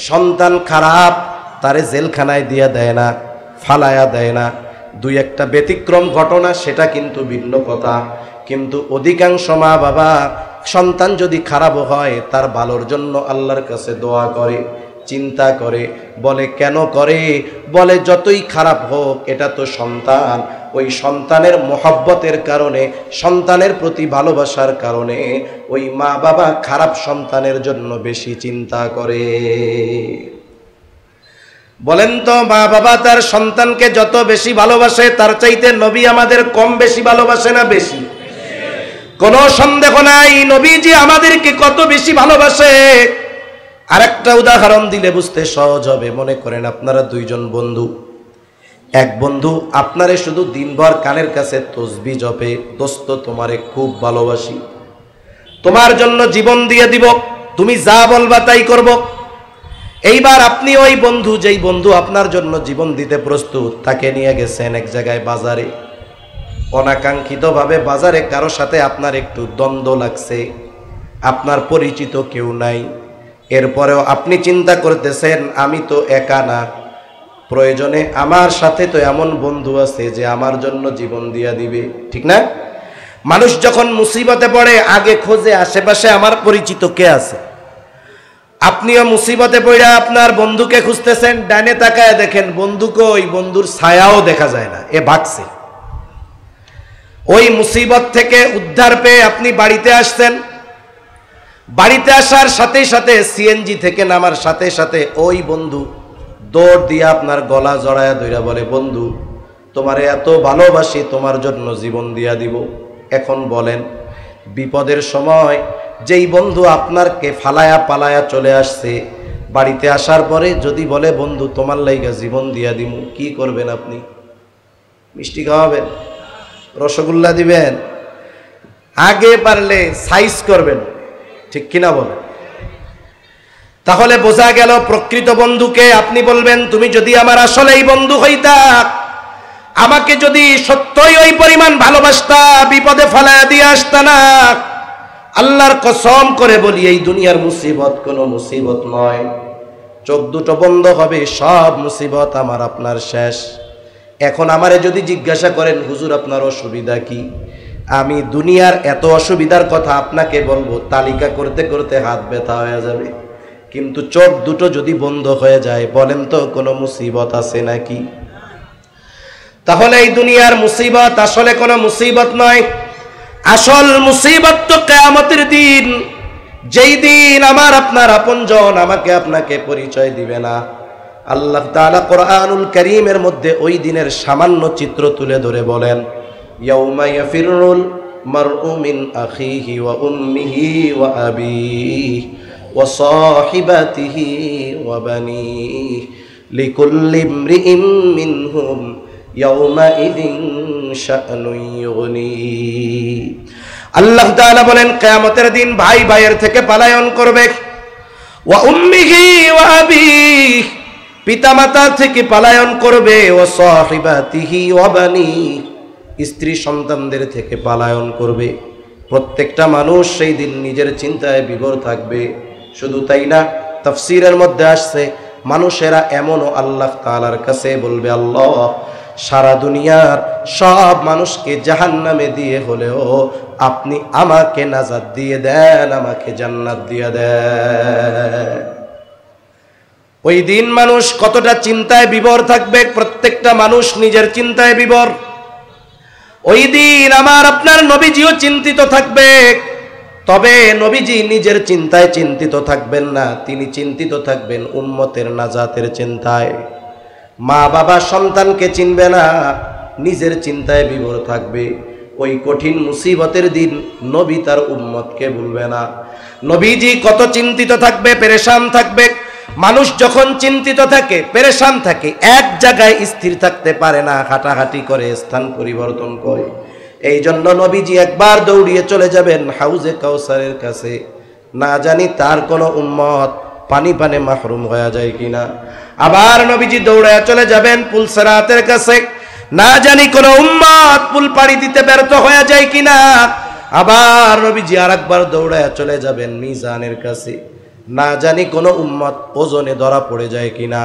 সন্তান খারাপ, তারে জেলখানায় দিয়া দেয় না, ফালায়া দেয় না। 2-1টা ব্যতিক্রম ঘটনা, সেটা কিন্তু ভিন্ন কথা। কিন্তু অধিকাংশ মা বাবা সন্তান যদি খারাপ হয় তার ভালোর জন্য আল্লাহর কাছে দোয়া করে, চিন্তা করে। বলে কেন করে? বলে যতই খারাপ হোক, এটা তো সন্তান, ওই সন্তানের মোহাব্বতের কারণে, সন্তানের প্রতি ভালোবাসার কারণে ওই মা বাবা খারাপ সন্তানের জন্য বেশি চিন্তা করে। বলেন তো, মা বাবা তার সন্তানকে যত বেশি ভালোবাসে, তার চাইতে নবী আমাদের কম বেশি ভালোবাসে না বেশি? কোনো সন্দেহ নাই, নবীজি আমাদেরকে কত বেশি ভালোবাসে। আরেকটা উদাহরণ দিলে বুঝতে সহজ হবে। মনে করেন আপনারা 2 জন বন্ধু, এক বন্ধু আপনারে শুধু দিনভর কানের কাছে তসবিহ জপে, দোস্ত তোমারে খুব ভালোবাসি, তোমার জন্য জীবন দিয়ে দিব, তুমি যা বলবা তাই করব। এইবার আপনি ওই বন্ধু, যেই বন্ধু আপনার জন্য জীবন দিতে প্রস্তুত, তাকে নিয়ে গেছেন এক জায়গায় বাজারে। অনাকাঙ্ক্ষিতভাবে বাজারে কারো সাথে আপনার একটু দ্বন্দ্ব লাগছে, আপনার পরিচিত কেউ নাই। এরপরেও আপনি চিন্তা করতেছেন, আমি তো একা না, প্রয়োজনে আমার সাথে তো এমন বন্ধু আছে যে আমার জন্য জীবন দিয়া দিবে, ঠিক না? মানুষ যখন মুসিবতে পড়ে আগে খোঁজে আশেপাশে আমার পরিচিত কে আছে। আপনিও মুসিবতে পড়ে আপনার বন্ধুকে খুঁজতেছেন, ডানে তাকায় দেখেন বন্ধুকে, ওই বন্ধুর ছায়াও দেখা যায় না, এ ভাগছে। ওই মুসিবত থেকে উদ্ধার পেয়ে আপনি বাড়িতে আসছেন। বাড়িতে আসার সাথে সাথে, সিএনজি থেকে নামার সাথে সাথে ওই বন্ধু দৌড় দিয়ে আপনার গলা জড়ায়া ধইরা বলে, বন্ধু, তোমারে এত ভালোবাসি, তোমার জন্য জীবন দিয়া দিব। এখন বলেন, বিপদের সময় যেই বন্ধু আপনারকে ফালায়া পালায়া চলে আসছে, বাড়িতে আসার পরে যদি বলে, বন্ধু তোমার লাইগা জীবন দিয়া দিমু, কি করবেন আপনি? মিষ্টি খাওয়াবেন? রসগোল্লা দিবেন? আগে পারলে সাইজ করবেন, ঠিক কিনা বলেন? তাহলে বোঝা গেল প্রকৃত বন্ধুকে আপনি বলবেন, তুমি যদি আমার আসলেই বন্ধু হইতা, আমাকে যদি সত্যই ওই পরিমাণ ভালোবাসতা, বিপদে ফালায়া দিয়ে আসতা না। আল্লাহর কসম করে বলি, এই দুনিয়ার মুসিবত কোনো মুসিবত নয়। চোখ দুটো বন্ধ হবে, সব মুসিবত আমার আপনার শেষ। এখন আমারে যদি জিজ্ঞাসা করেন, হুজুর আপনার অসুবিধা কি, আমি দুনিয়ার এত অসুবিধার কথা আপনাকে বলবো, তালিকা করতে করতে হাত ব্যথা হয়ে যাবে। কিন্তু চোখ দুটো যদি বন্ধ হয়ে যায়, বলেন তো কোনো মুসিবত আছে নাকি? তাহলে এই দুনিয়ার মুসিবত আসলে কোনো মুসিবত নয়। আসল মুসিবত তো কিয়ামতের দিন, যেই দিন আমার আপনার আপনজন আমাকে আপনাকে পরিচয় দিবে না। আল্লাহ তাআলা কোরআনুল কারীমের মধ্যে ওই দিনের সামান্য চিত্র তুলে ধরে বলেন, ইয়াউমা ইয়াফিরুল মারউ মিন আখিহি ওয়া উম্মিহি ওয়া আবিহি ওয়া সাহিবাতিহি ওয়া বানিহি লিকুল্লি ইমরিইম মিনহুম ইয়াউমা ইযিন শা'নুন ইউগনি। আল্লাহ তাআলা বলেন, কিয়ামতের দিন ভাই ভাইয়ের থেকে পলায়ন করবে। ওয়া উম্মিহি ওয়া আবিহি, পিতামাতা থেকে পলায়ন করবে। ও সাহিবাতিহি ওয়া বানি, স্ত্রী সন্তানদের থেকে পলায়ন করবে। প্রত্যেকটা মানুষ সেই দিন নিজের চিন্তায় বিভোর থাকবে। শুধু তাই না, তাফসীরের মধ্যে আসছে, মানুষেরা এমনও আল্লাহ তাআলার কাছে বলবে, আল্লাহ সারা দুনিয়ার সব মানুষকে জাহান্নামে দিয়ে হলেও আপনি আমাকে নাজাত দিয়ে দেন, আমাকে জান্নাত দিয়ে দেন। ওই দিন মানুষ কতটা চিন্তায় বিভোর থাকবে, প্রত্যেকটা মানুষ নিজের চিন্তায় বিভোর। ওই দিন আমার আপনার নবীজিও চিন্তিত থাকবে, তবে নবীজি নিজের চিন্তায় চিন্তিত থাকবেন না, তিনি চিন্তিত থাকবেন উম্মতের নাজাতের চিন্তায়। মা বাবা সন্তানকে চিনবে না, নিজের চিন্তায় বিভোর থাকবে। ওই কঠিন মুসিবতের দিন নবী তার উম্মতকে ভুলবে না। নবীজি কত চিন্তিত থাকবে, পেরেশান থাকবে। মানুষ যখন চিন্তিত থাকে, পেরেশান থাকে, এক জায়গায় স্থির থাকতে পারে না, হাঁটাহাঁটি করে, স্থান পরিবর্তন করে। এই জন্য নবীজি একবার দৌড়িয়ে চলে যাবেন হাউজে কাউসারের কাছে, না জানি তার কোনো উম্মত পানি পানে মাহরুম হয়ে যায় কিনা। আবার নবীজি দৌড়ায় চলে যাবেন পুলসিরাতের কাছে, না জানি কোনো উম্মত পুল পাড়ি দিতে ব্যর্থ হয়ে যায় কিনা। আবার নবীজি আরেকবার দৌড়ায় চলে যাবেন মিজানের কাছে, না জানি কোনো উম্মত ওজনে ধরা পড়ে যায় কিনা।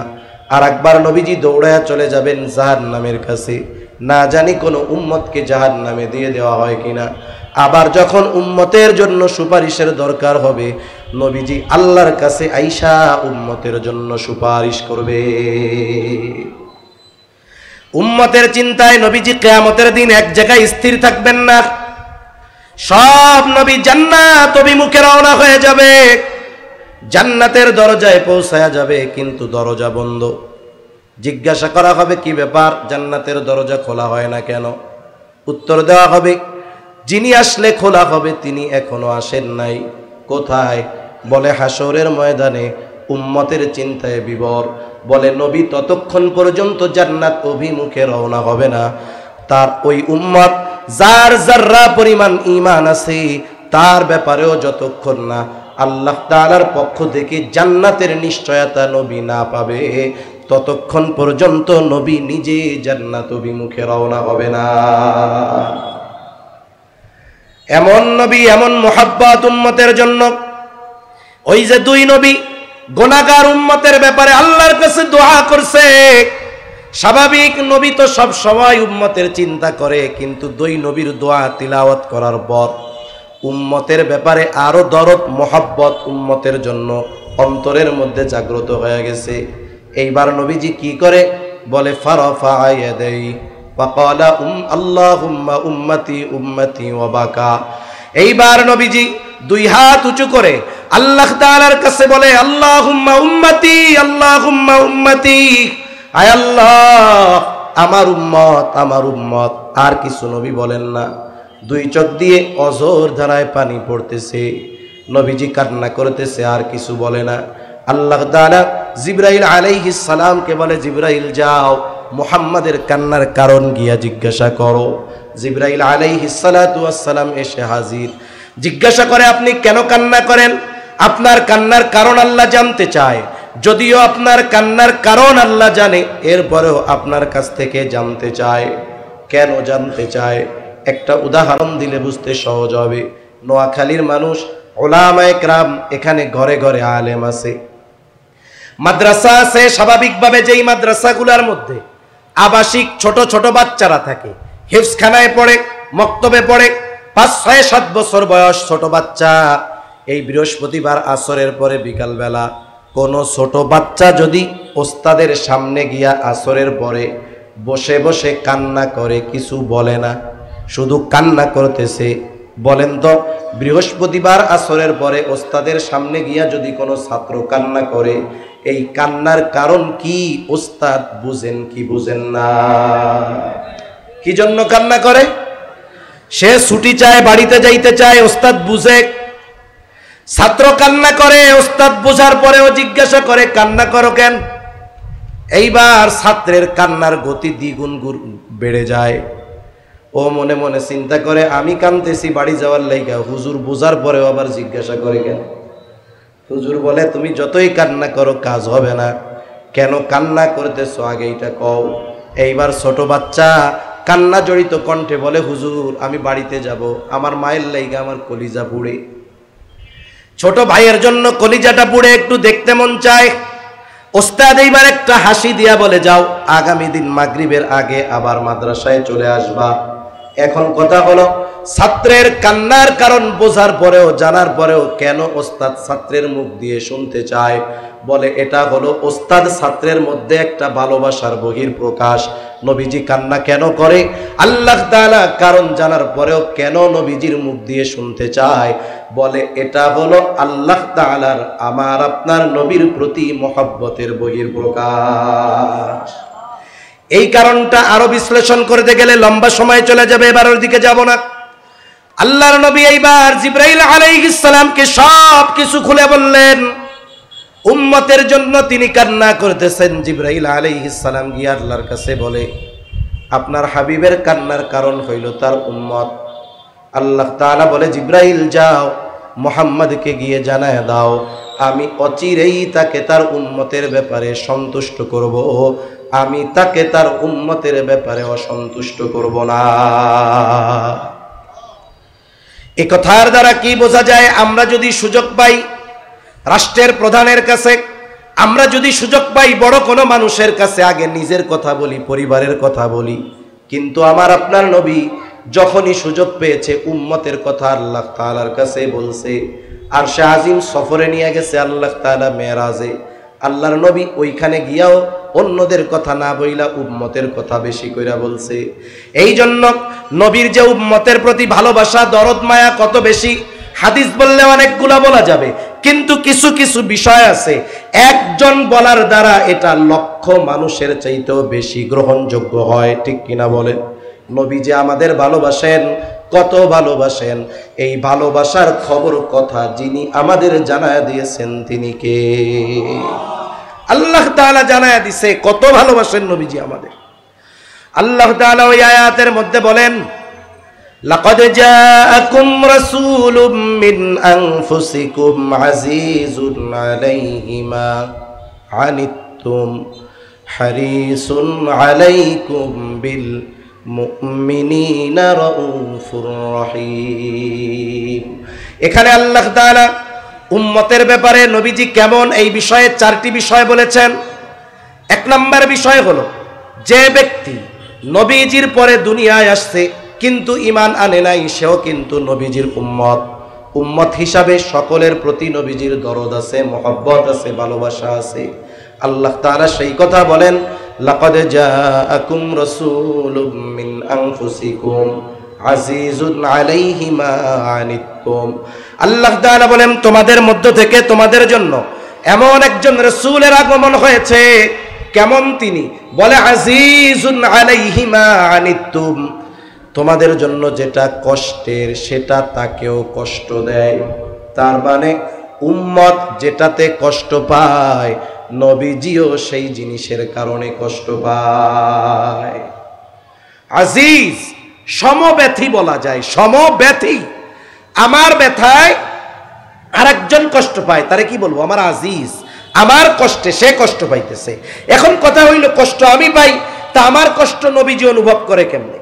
আরেকবার নবীজি দৌড়ায় চলে যাবেন জাহান্নামের কাছে, না জানি কোনো উম্মতকে জাহান্নামে দিয়ে দেওয়া হয় কিনা। আবার যখন উম্মতের জন্য সুপারিশের দরকার হবে, নবীজি আল্লাহর কাছে আইসা উম্মতের জন্য সুপারিশ করবে। উম্মতের চিন্তায় নবীজি কিয়ামতের দিন এক জায়গায় স্থির থাকবেন না। সব নবী জান্নাত অভিমুখে রওনা হয়ে যাবে, জান্নাতের দরজায় পৌঁছায়া যাবে, কিন্তু দরজা বন্ধ। জিজ্ঞাসা করা হবে কি ব্যাপার, জান্নাতের দরজা খোলা হয় না কেন? উত্তর দেওয়া হবে যিনি আসলে খোলা হবে তিনি এখনো আসেন নাই। কোথায়? বলে হাসরের ময়দানে উম্মতের চিন্তায় বিভোর। বলে নবী ততক্ষণ পর্যন্ত জান্নাত অভিমুখে রওনা হবে না, তার ওই উম্মত যার যাররা পরিমাণ ঈমান আছে তার ব্যাপারেও যতক্ষণ না আল্লাহ তাআলার পক্ষ থেকে জান্নাতের নিশ্চয়তা নবী না পাবে, ততক্ষণ পর্যন্ত নবী নিজে জান্নাত অভিমুখে রওনা হবে না। এমন নবী, এমন মুহাব্বত উম্মতের জন্য। ওই যে দুই নবী গুনাহগার উম্মতের ব্যাপারে আল্লাহর কাছে দোয়া করছে। স্বাভাবিক নবী তো সব সময় উম্মতের চিন্তা করে, কিন্তু দুই নবীর দোয়া তিলাওয়াত করার পর উম্মতের ব্যাপারে আরো দরদ মুহাব্বত উম্মতের জন্য অন্তরের মধ্যে জাগ্রত হয়ে গেছে। এইবার নবীজি কি করে? বলে ফারাফা ইয়াদাই ওয়াকালা আল্লাহুম্মা উম্মতি উম্মতি ওয়া বাকা। এইবার নবীজি দুই হাত উঁচু করে আল্লাহ তাআলার কাছে বলে আল্লাহুম্মা উম্মতি, আল্লাহুম্মা উম্মতি, আয় আল্লাহ আমার উম্মত, আমার উম্মত। আর কিছু নবী বলেন না। দুই চোখ দিয়ে অঝোর ধারায় পানি পড়তেছে, নবীজি কান্না করতেছে, আর কিছু বলে না। আল্লাহ তাআলা জিবরাইল আলাইহিস সালামকে বলে জিবরাইল যাও মুহাম্মাদের কান্নার কারণ গিয়া জিজ্ঞাসা করো। জিবরাইল আলাইহিস সালাতু ওয়াস সালাম এসে হাজির। জিজ্ঞাসা করে আপনি কেন কান্না করেন? আপনার কান্নার কারণ আল্লাহ জানতে চায়। যদিও আপনার কান্নার কারণ আল্লাহ জানে, এরপরেও আপনার কাছ থেকে জানতে চায়। কেন জানতে চায়? একটা উদাহরণ দিলে বুঝতে সহজ হবে। নোয়াখালীর মানুষ, উলামায়ে কেরাম, এখানে ঘরে ঘরে আলেম আছে, মাদ্রাসা আছে। স্বাভাবিকভাবে যেই মাদ্রাসাগুলোর মধ্যে আবাসিক ছোট ছোট বাচ্চারা থাকে, হিফজখানায় পড়ে, মক্তবে পড়ে, 5, 6, 7 বছর বয়স ছোট বাচ্চা। এই বৃহস্পতিবার আসরের পরে বিকালবেলা কোনো ছোট বাচ্চা যদি ওস্তাদের সামনে গিয়া আসরের পরে বসে বসে কান্না করে, কিছু বলে না, শুধু কান্না করতেছে, বলেন তো বৃহস্পতিবার আসরের পরে ওস্তাদের সামনে গিয়া যদি কোনো ছাত্র কান্না করে, এই কান্নার কারণ কি ওস্তাদ বুঝেন কি বুঝেন না? কি জন্য কান্না করে? সে ছুটি চায়, বাড়িতে যাইতে চায়, ওস্তাদ বুঝে। ছাত্র কান্না করে, ওস্তাদ বোঝার পরেও জিজ্ঞাসা করে কান্না করো কেন? এইবার ছাত্রের কান্নার গতি দ্বিগুণ বেড়ে যায়। ও মনে মনে চিন্তা করে আমি কাঁদতেছি বাড়ি যাওয়ার লাইগা, হুজুর বোঝার পরেও আবার জিজ্ঞাসা করে কেন? হুজুর বলে তুমি যতই কান্না করো কাজ হবে না, কেন কান্না করতেছো আগে এটা কও। এইবার ছোট বাচ্চা কান্না জড়িত কণ্ঠে বলে হুজুর আমি বাড়িতে যাব, আমার মায়ের লাইগা আমার কলিজা পুড়ে। ছোট ভাইয়ের জন্য কলিজাটা পুড়ে, একটু দেখতে মন চায়। ওস্তাদ এইবার একটা হাসি দিয়া বলে, যাও আগামী দিন মাগরিবের আগে আবার মাদ্রাসায় চলে আসবা। এখন কথা হলো, ছাত্রের কান্নার কারণ বোঝার পরেও, জানার পরেও কেন ওস্তাদ ছাত্রের মুখ দিয়ে শুনতে চায়? বলে এটা হলো ওস্তাদ ছাত্রের মধ্যে একটা ভালোবাসার বহিঃপ্রকাশ। নবীজি কান্না কেন করে? আল্লাহ তাআলা কারণ জানার পরেও কেন নবীজির মুখ দিয়ে শুনতে চায়? বলে এটা হলো আল্লাহ তাআলার আমার আপনার নবীর প্রতি মহব্বতের বহিঃপ্রকাশ। এই কারণটা আরো বিশ্লেষণ করতে গেলে লম্বা সময় চলে যাবে, এবার ওর দিকে যাব না। আল্লাহর নবী এইবার জিবরাইল আলাইহিস সালামকে সব কিছু খুলে বললেন। উম্মতের জন্য তিনি কান্না করতেছেন। জিবরাইল আলাইহিস সালাম গিয়ে আল্লাহর কাছে বলে, আপনার হাবিবের কান্নার কারণ হইল তার উম্মত। আল্লাহ তাআলা বলে, জিবরাইল যাও মুহাম্মদকে গিয়ে জানায় দাও, আমি অচিরেই তাকে তার উম্মতের ব্যাপারে সন্তুষ্ট করব, আমি তাকে তার উম্মতের ব্যাপারে অসন্তুষ্ট করব না। এই কথার দ্বারা কি বোঝা যায়? আমরা যদি সুযোগ পাই রাষ্ট্রের প্রধানের কাছে, আমরা যদি সুযোগ পাই বড় কোনো মানুষের কাছে, আগে নিজের কথা বলি, পরিবারের কথা বলি। কিন্তু আমার আপনার নবী যখনই সুযোগ পেয়েছে উম্মতের কথা আল্লাহ তাআলার কাছে বলছে। আর সে আজিম সফরে নিয়ে গেছে আল্লাহ তাআলা মেরাজে। আল্লাহর নবী ওইখানে গিয়াও অন্যদের কথা না বইলা উম্মতের কথা বেশি কইরা বলছে। এই জন্য নবীর যে উম্মতের প্রতি ভালোবাসা, দরদ মায়া কত বেশি, হাদিস বললে অনেকগুলা বলা যাবে, কিন্তু কিছু কিছু বিষয় আছে একজন বলার দ্বারা এটা লক্ষ মানুষের চাইতেও বেশি গ্রহণযোগ্য হয়। ঠিক কিনা বলেন? নবী যে আমাদের ভালোবাসেন, কত ভালোবাসেন, এই ভালোবাসার খবর কথা যিনি আমাদের জানায় দিয়েছেন তিনি কে? আল্লাহ তাআলা জানায় দিছে কত ভালোবাসেন নবীজি আমাদের। আল্লাহ তাআলা ওই আয়াতের মধ্যে বলেন, লাকাদ জাআকুম রাসূলুম মিন আনফুসিকুম আজিজুন আলাইহি মা আনিতুম হারিসুন আলাইকুম বিল মুমিনিনা রাউফুর রহিম। এখানে আল্লাহ তাআলা উম্মতের ব্যাপারে নবীজি কেমন, এই বিষয়ে চারটি বিষয় বলেছেন। এক নম্বর বিষয় হলো, যে ব্যক্তি নবীজির পরে দুনিয়ায় আসছে কিন্তু ঈমান আনে নাই, সেও কিন্তু নবীজির উম্মত। উম্মত হিসাবে সকলের প্রতি নবীজির দরদ আছে, মহব্বত আছে, ভালোবাসা আছে। আল্লাহ তাআলা সেই কথা বলেন, লাকাদ জাআকুম রাসূলুম মিন আনফুসিকুম আজিজুন আলাইহি মা আনিতুম। আল্লাহ তাআলা বলেন, তোমাদের মধ্য থেকে তোমাদের জন্য এমন একজন রাসূলের আগমন হয়েছে। কেমন তিনি? বলে আজিজুন আলাইহি মা আনিতুম, তোমাদের জন্য যেটা কষ্টের সেটা তাকেও কষ্ট দেয়। তার মানে উম্মত যেটাতে কষ্ট পায় নবীজিও সেই জিনিসের কারণে কষ্ট পায়। আজিজ সমব্যথী বলা যায়, সমব্যথী। আমার ব্যথায় আরেকজন কষ্ট পায়, তারে কি বলবো? আমার আজিজ। আমার কষ্টে সে কষ্ট পাইতেছে। এখন কথা হইল, কষ্ট আমি পাই, তা আমার কষ্ট নবীজি অনুভব করে কেমনে?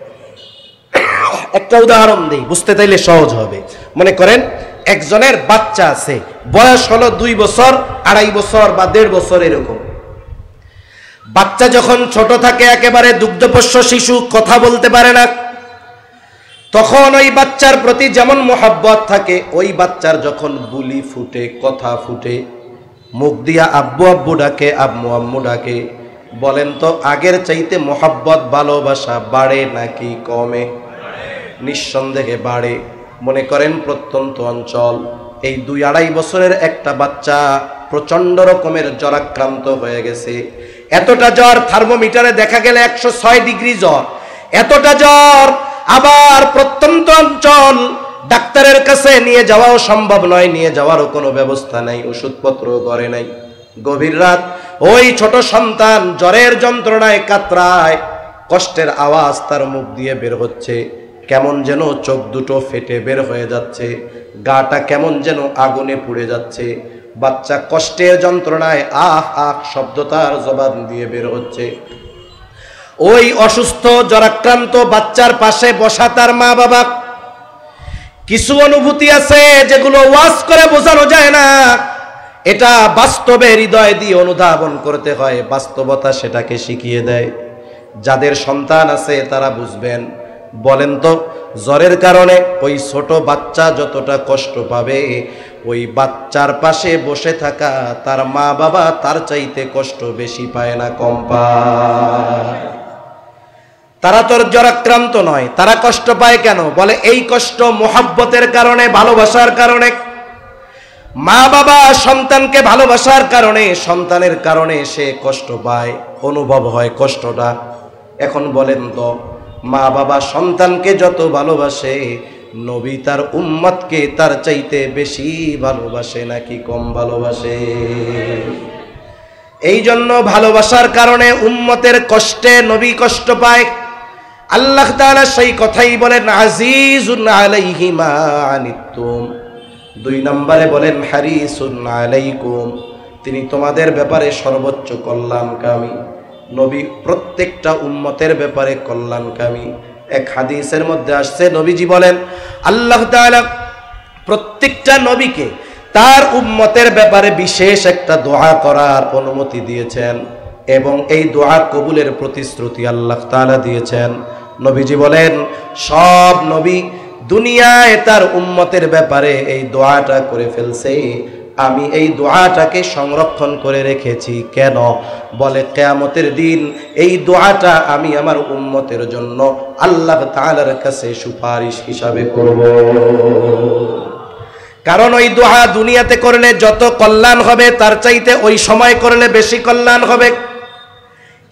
একটা উদাহরণ দেই, বুঝতে চাইলে সহজ হবে। মনে করেন একজনের বাচ্চা আছে, বয়স হলো 2 বছর, 2.5 বছর বা 1.5 বছর এরকম। বাচ্চা যখন ছোট থাকে, একেবারে দুগ্ধপোষ্য শিশু, কথা বলতে পারে না, তখন ওই বাচ্চার প্রতি যেমন মোহাব্বত থাকে, ওই বাচ্চার যখন বুলি ফুটে, কথা ফুটে, মুখ দিয়া আব্বু আব্বু ডাকে, আম্মু আম্মু ডাকে, বলেন তো আগের চাইতে মোহাব্বত ভালোবাসা বাড়ে নাকি কমে? নিঃসন্দেহে বাড়ে। মনে করেন প্রত্যন্ত অঞ্চল, এই 2-2.5 বছরের একটা বাচ্চা প্রচন্ড রকমের জ্বরাক্রান্ত হয়ে গেছে। এতটা জ্বর, থার্মোমিটারে দেখা গেলে 106 ডিগ্রি জ্বর, এতটা জ্বর। আবার প্রত্যন্ত অঞ্চল, ডাক্তারের কাছে নিয়ে যাওয়াও সম্ভব নয়, নিয়ে যাওয়ারও কোনো ব্যবস্থা নাই, ওষুধপত্র করে নাই। গভীর রাত, ওই ছোট সন্তান জ্বরের যন্ত্রণায় কাতরায়, কষ্টের আওয়াজ তার মুখ দিয়ে বের হচ্ছে, কেমন যেন চোখ দুটো ফেটে বের হয়ে যাচ্ছে, গাটা কেমন যেন আগুনে পুড়ে যাচ্ছে। বাচ্চা কষ্টের যন্ত্রণায় আহ আহ শব্দ তার জবান দিয়ে বের হচ্ছে। ওই অসুস্থ জ্বরাক্রান্ত বাচ্চার পাশে বসা তার মা বাবা। কিছু অনুভূতি আছে যেগুলো ওয়াজ করে বোঝানো যায় না। এটা বাস্তবে হৃদয় দিয়ে অনুধাবন করতে হয়, বাস্তবতা সেটাকে শিখিয়ে দেয়। যাদের সন্তান আছে তারা বুঝবেন। বলেন তো, জ্বরের কারণে ওই ছোট বাচ্চা যতটা কষ্ট পাবে, ওই বাচ্চার পাশে বসে থাকা তার মা বাবা তার চাইতে কষ্ট বেশি পায় না কম পায়? তারা তোর জ্বরাক্রান্ত নয়, তারা কষ্ট পায় কেন? বলে এই কষ্ট মোহাব্বতের কারণে, ভালোবাসার কারণে। মা বাবা সন্তানকে ভালোবাসার কারণে, সন্তানের কারণে সে কষ্ট পায়, অনুভব হয় কষ্টটা। এখন বলেন তো, মা বাবা সন্তানকে যত ভালোবাসে, নবী তার উম্মতকে তার চাইতে বেশি ভালোবাসে নাকি কম ভালোবাসে? এই জন্য ভালোবাসার কারণে উম্মতের কষ্টে নবী কষ্ট পায়। আল্লাহ তাআলা সেই কথাই বলেন, আজিজুন আলাইহি মা আনিতুম। 2 নম্বরে বলেন হারিসুন আলাইকুম, তিনি তোমাদের ব্যাপারে সর্বোচ্চ কল্যাণকামী। নবী প্রত্যেকটা উম্মতের ব্যাপারে কল্যাণকামী। এক হাদিসের মধ্যে আসছে, নবীজি বলেন আল্লাহ তাআলা প্রত্যেকটা নবীকে তার উম্মতের ব্যাপারে বিশেষ একটা দোয়া করার অনুমতি দিয়েছেন এবং এই দোয়া কবুলের প্রতিশ্রুতি আল্লাহ তাআলা দিয়েছেন। নবীজি বলেন সব নবী দুনিয়ায় তার উম্মতের ব্যাপারে এই দোয়াটা করে ফেলছে, আমি এই দোয়াটাকে সংরক্ষণ করে রেখেছি। কেন? বলে কিয়ামতের দিন এই দোয়াটা আমি আমার উম্মতের জন্য আল্লাহ তাআলার কাছে সুপারিশ হিসাবে করব। কারণ ওই দোয়া দুনিয়াতে করলে যত কল্যাণ হবে, তার চাইতে ওই সময় করলে বেশি কল্যাণ হবে।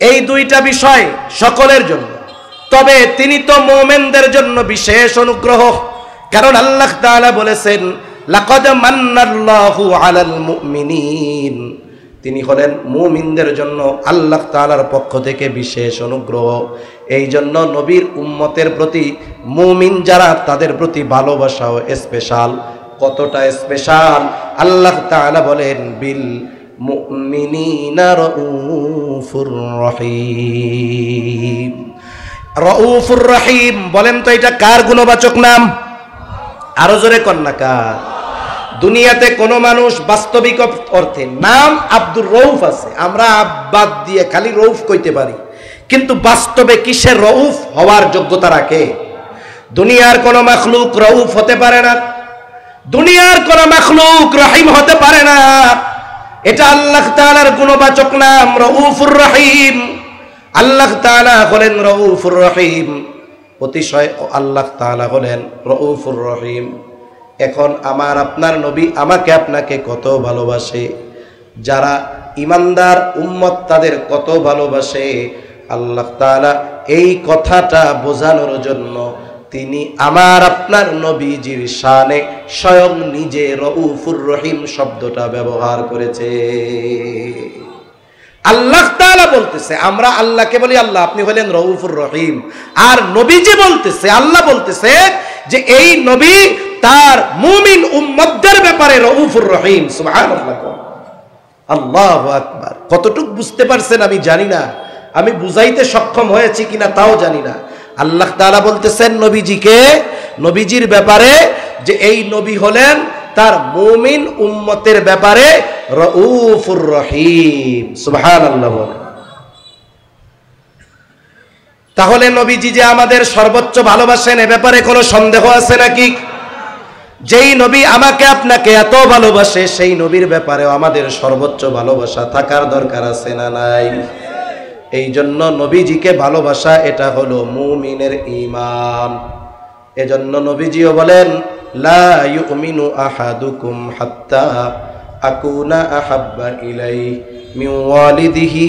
এই 2টা বিষয় সকলের জন্য, তবে তিনি তো মুমিনদের জন্য বিশেষ অনুগ্রহ। কারণ আল্লাহ তাআলা বলেছেন লাকাদ মান্নাল্লাহু আলাল মুমিনিন, তিনি হলেন মুমিনদের জন্য আল্লাহ তাআলার পক্ষ থেকে বিশেষ অনুগ্রহ। এই জন্য নবীর উম্মতের প্রতি মুমিন যারা, তাদের প্রতি ভালোবাসাও স্পেশাল। কতটা স্পেশাল? আল্লাহ তাআলা বলেন বিল মুমিনিনা রাউফুর রহিম। রাউফুর রহিম, বলেন তো এটা কার গুণবাচক নাম? আরো জোরে কর না, কার? দুনিয়াতে কোন মানুষ বাস্তবিক অর্থে নাম আব্দুর রউফ আছে, আমরা আব্বাদ দিয়ে খালি রউফ কইতে পারি, কিন্তু বাস্তবে কিসের রউফ হওয়ার যোগ্যতা রাখে? দুনিয়ার কোন মাখলুক রউফ হতে পারে না, দুনিয়ার কোন মাখলুক রহিম হতে পারে না। এটা আল্লাহ তাআলার গুণবাচক নাম রাউফুর রহিম। আল্লাহ তাআলা হলেন রাউফুর রহিম, অতিশয় আল্লাহ তাআলা হলেন রাউফুর রহিম। এখন আমার আপনার নবী আমাকে আপনাকে কত ভালোবাসে, যারা ইমানদার উম্মত তাদের কত ভালোবাসে, আল্লাহ তাআলা এই কথাটা বোঝানোর জন্য তিনি আমার আপনার নবীজির শানে স্বয়ং নিজে রাউফুর রহিম শব্দটা ব্যবহার করেছে। আল্লাহ তাআলা বলতেছে, আমরা আল্লাহকে বলি আল্লাহ আপনি হলেন রাউফুর রহিম, আর নবীজি বলতেছে, আল্লাহ বলতেছে যে এই নবী তার মুমিন উম্মতদের ব্যাপারে রাউফুর রহিম। সুবহানাল্লাহ, আল্লাহু আকবার। কতটুকু বুঝতে পারছেন আমি জানি না, আমি বুঝাইতে সক্ষম হয়েছি কিনা তাও জানি না। আল্লাহ তাআলা বলতেছেন নবীজিকে, নবীজির ব্যাপারে যে এই নবী হলেন তার মুমিন উম্মতের ব্যাপারে রাউফুর রহিম। সুবহানাল্লাহ। তাহলে নবীজি যে আমাদের সর্বোচ্চ ভালোবাসেন, এ ব্যাপারে কোনো সন্দেহ আছে নাকি? যেই নবী আমাকে আপনাকে এত ভালোবাসে, সেই নবীর ব্যাপারেও আমাদের সর্বোচ্চ ভালোবাসা থাকার দরকার আছে না নাই? এই জন্য নবীজিকে ভালোবাসা এটা হলো মুমিনের ঈমান। এজন্য নবীজিও বলেন লা ইউমিনু আহাদুকুম হাত্তা আকুনা আহাব্বা ইলাইহি মিন ওয়ালিদিহি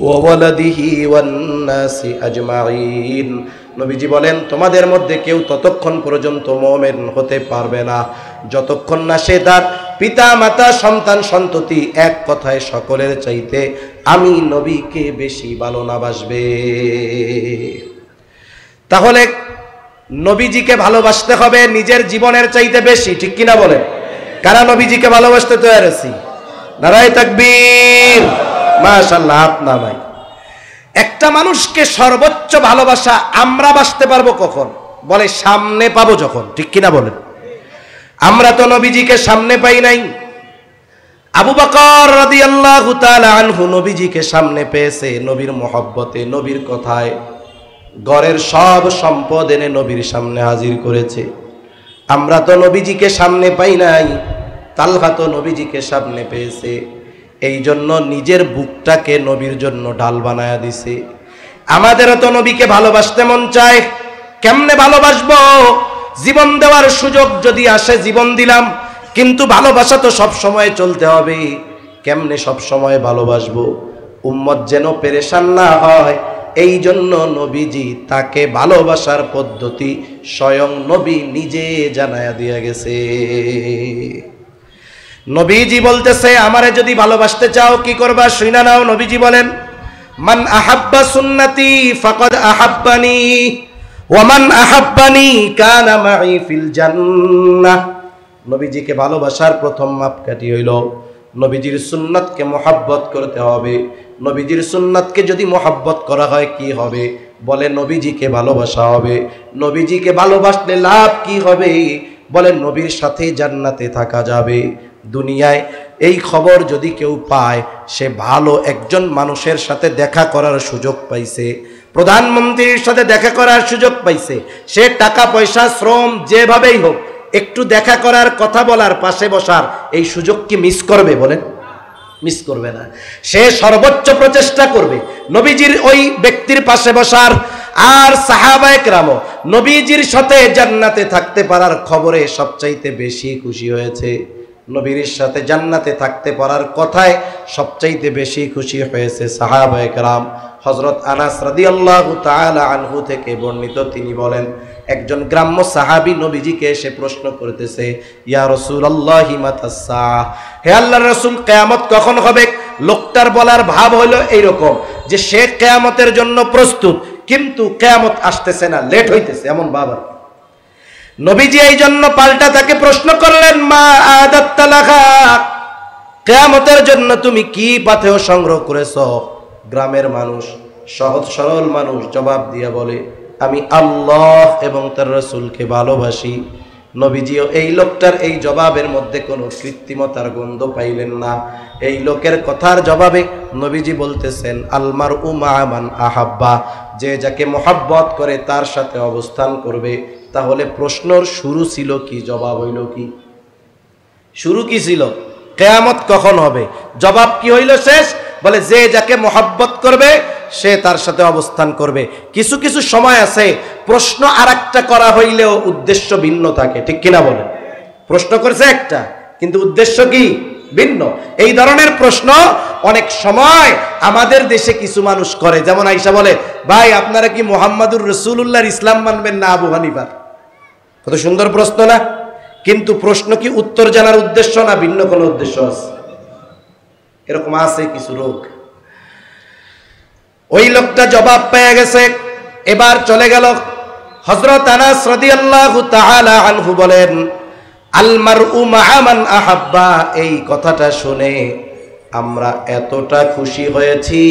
ওয়া ওয়ালাদিহি ওয়ান নাসি আজমাইন। নবীজি বলেন তোমাদের মধ্যে কেউ ততক্ষণ পর্যন্ত মুমিন হতে পারবে না যতক্ষণ না সে তার পিতা মাতা সন্তান সন্ততি এক কথায় সকলের চাইতে আমি নবীকে বেশি ভালো না বাসবে। তাহলে নবীজিকে ভালোবাসতে হবে নিজের জীবনের চাইতে বেশি, ঠিক কিনা বলেন? কারা নবীজিকে ভালোবাসতে তৈরি আছি? নারায়ে তাকবীর, মাশাআল্লাহ। আপনা ভাই, একটা মানুষকে সর্বোচ্চ ভালোবাসা আমরা বাসতে পারবো কখন? বলে সামনে পাবো যখন, ঠিক কিনা বলেন? আমরা তো নবীজিকে সামনে পাই নাই, আবু বকর রাদিয়াল্লাহু তাআলা আনহু নবীজিকে সামনে পেয়েছে, নবীর মহব্বতে, নবীর কথায় ঘরের সব সম্পদ এনে নবীর সামনে হাজির করেছে। আমরা তো নবীজিকে সামনে পাই নাই, তালহা তো নবীজিকে সামনে পেয়েছে, এই জন্য নিজের বুকটাকে নবীর জন্য ডাল বানায়া দিছে। আমাদেরও তো নবীকে ভালোবাসতে মন চায়। কেমনে ভালোবাসবো? জীবন দেওয়ার সুযোগ যদি আসে জীবন দিলাম, কিন্তু ভালোবাসা তো সব সময় চলতে হবে। কেমনে সব সময় ভালোবাসবো? উম্মত যেন পেরেশান না হয়, এই জন্য নবীজি তাকে ভালোবাসার পদ্ধতি স্বয়ং নবী নিজে জানায়া দিয়ে গেছে। নবীজি বলতেছে, আমারে যদি ভালোবাসতে চাও কি করবা শুইনা নাও। নবীজি বলেন, মান আহাব্বা সুন্নতি ফাকাদ আহাব্বানি ওয়া মান আহাব্বানি কানা মাই ফিল জান্নাহ। নবীজিকে ভালোবাসার প্রথম মাপকাঠি হইল নবীজির সুন্নাতকে মহব্বত করতে হবে। নবীজির সুন্নাতকে যদি মহব্বত করা হয় কি হবে? বলে নবীজিকে ভালোবাসা হবে। নবীজিকে ভালোবাসলে লাভ কি হবে? বলে নবীর সাথে জান্নাতে থাকা যাবে। দুনিয়ায় এই খবর যদি কেউ পায়, সে ভালো একজন মানুষের সাথে দেখা করার সুযোগ পাইছে, প্রধানমন্ত্রীর সাথে দেখা করার সুযোগ পাইছে। সে টাকা পয়সা শ্রম যেভাবেই হোক একটু দেখা করার, কথা বলার, পাশে বসার এই সুযোগ কি মিস করবে? বলেন, মিস করবে না। সে সর্বোচ্চ প্রচেষ্টা করবে নবীজির ওই ব্যক্তির পাশে বসার। আর সাহাবায়ে কেরাম নবীজির সাথে জান্নাতে থাকতে পারার খবরে সবচাইতে বেশি খুশি হয়েছে। নবীর সাথে জান্নাতে থাকতে পারার কথায় সবচাইতে বেশি খুশি হয়েছে সাহাবায়ে কেরাম। হযরত আনাস রাদিয়াল্লাহু তাআলা আনহু থেকে বর্ণিত, তিনি বলেন, একজন গ্রাম্য সাহাবী নবীজিকে এসে প্রশ্ন করতেছে, ইয়া রাসূলুল্লাহি মাতাস-সাআহ, হে আল্লাহর রাসূল, কিয়ামত কখন হবে? লোকটার বলার ভাব হলো এইরকম যে সে কিয়ামতের জন্য প্রস্তুত, কিন্তু কিয়ামত আসতেছে না, লেট হইতেছে, এমন ভাব। নবীজি এই জন্য পাল্টা তাকে প্রশ্ন করলেন, মা আদাত্তা লাহা, কিয়ামতের জন্য তুমি কি পাথেয় সংগ্রহ করেছো? গ্রামের মানুষ, সহজ সরল মানুষ জবাব দিয়ে বলে, আমি আল্লাহ এবং তার রাসূলকে ভালোবাসি। নবীজিও এই লোকটার এই জবাবের মধ্যে কোনো কৃত্রিমতার গন্ধ পাইলেন না। এই লোকের কথার জবাবে নবীজি বলতেছেন, আলমার উমা মান আহাব্বা, যে যাকে মহব্বত করে তার সাথে অবস্থান করবে। তাহলে প্রশ্নর শুরু ছিল কি, জবাব হইল কি? শুরু কি ছিল? কিয়ামত কখন হবে। জবাব কি হইল শেষ? বলে যে যাকে মহব্বত করবে সে তার সাথে অবস্থান করবে। কিছু কিছু সময় আছে প্রশ্ন আরেকটা করা হইলেও উদ্দেশ্য ভিন্ন থাকে, ঠিক কিনা বলে? প্রশ্ন করেছে একটা, কিন্তু উদ্দেশ্য কি? ভিন্ন। এই ধরনের প্রশ্ন অনেক সময় আমাদের দেশে কিছু মানুষ করে। যেমন আয়েশা বলে, ভাই আপনারা কি মুহাম্মাদুর রাসূলুল্লাহর ইসলাম মানবেন না আবু হানিফার? কত সুন্দর প্রশ্ন না? কিন্তু প্রশ্ন কি উত্তর জানার উদ্দেশ্য না ভিন্ন কোনো উদ্দেশ্য আছে? এরকম আছে কিছু লোক। ওই লোকটা জবাব পেয়ে গেছে, এবার চলে গেল। হযরত আনাস রাদিয়াল্লাহু তাআলা আনহু বলেন, আল মারউ মা'a মান আহাব্বা, এই কথাটা শুনে আমরা এতটা খুশি হয়েছি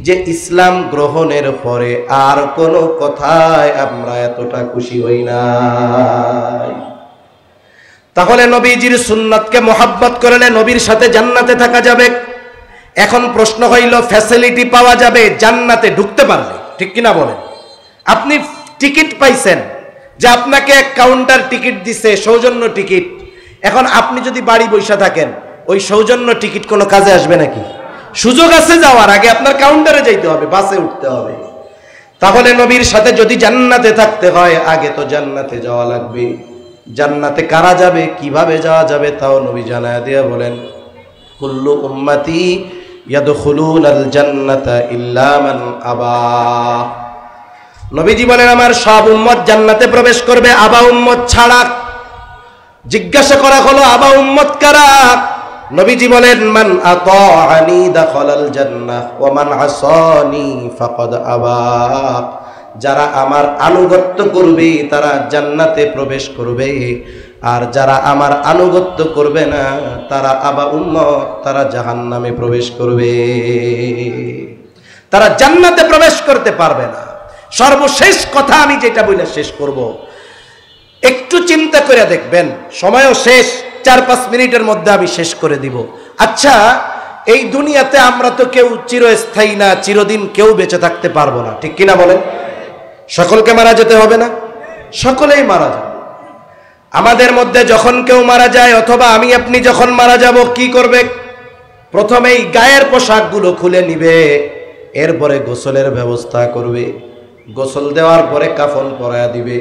যে ইসলাম গ্রহণের পরে আর কোনো কথায় আমরা এতটা খুশি হই নাই। তাহলে নবীজির সুন্নাতকে মহব্বত করলে নবীর সাথে জান্নাতে থাকা যাবে। এখন প্রশ্ন হইল, ফ্যাসিলিটি পাওয়া যাবে জান্নাতে ঢুকতে পারলে, ঠিক কিনা বলেন? আপনি টিকিট পাইছেন, যে আপনাকে কাউন্টার টিকিট দিছে, সৌজন্য টিকিট। এখন আপনি যদি বাড়ি বসে থাকেন, ওই সৌজন্য টিকিট কোনো কাজে আসবে নাকি? সুযোগ আছে যাওয়ার, আগে আপনার কাউন্টারে যাইতে হবে, বাসে উঠতে হবে। তাহলে নবীর সাথে যদি জান্নাতে থাকতে হয়, আগে তো জান্নাতে যাওয়া লাগবে। জান্নাতে কারা যাবে, কিভাবে যাওয়া যাবে, তাও নবী জানায়া দিয়ে বলেন, কুল্লু উম্মতি ইয়াদখুলুনাল জান্নাতা ইল্লা মান আবা। নবীজি বলেন, আমার সব উম্মত জান্নাতে প্রবেশ করবে, আবা উম্মত ছাড়া। জিজ্ঞাসা করা হলো, আবা উম্মত কারা? নবীজি বলেন, মান আতাআনি দাখালাল জান্নাহ ওয়া মান আসানি ফাকাদ আবা। যারা আমার আনুগত্য করবে তারা জান্নাতে প্রবেশ করবে, আর যারা আমার আনুগত্য করবে না তারা আবা উম্মত, তারা জাহান্নামে প্রবেশ করবে, তারা জান্নাতে প্রবেশ করতে পারবে না। সর্বশেষ কথা আমি যেটা বলে শেষ করব, একটু চিন্তা করে দেখবেন, সময়ও শেষ, 4-5 মিনিটের মধ্যে আমি শেষ করে দিব। আচ্ছা, এই দুনিয়াতে আমরা তো কেউ চিরস্থায়ী না, চিরদিন কেউ বেঁচে থাকতে পারবো না, ঠিক কিনা বলেন? সকলকে মারা যেতে হবে না? সকলেই মারা যাবে। আমাদের মধ্যে যখন কেউ মারা যায় অথবা আমি আপনি যখন মারা যাব, কি করবে? প্রথমেই গায়ের পোশাকগুলো খুলে নিবে, এরপরে গোসলের ব্যবস্থা করবে, গোসল দেওয়ার পরে কাফন পরায়া দিবে।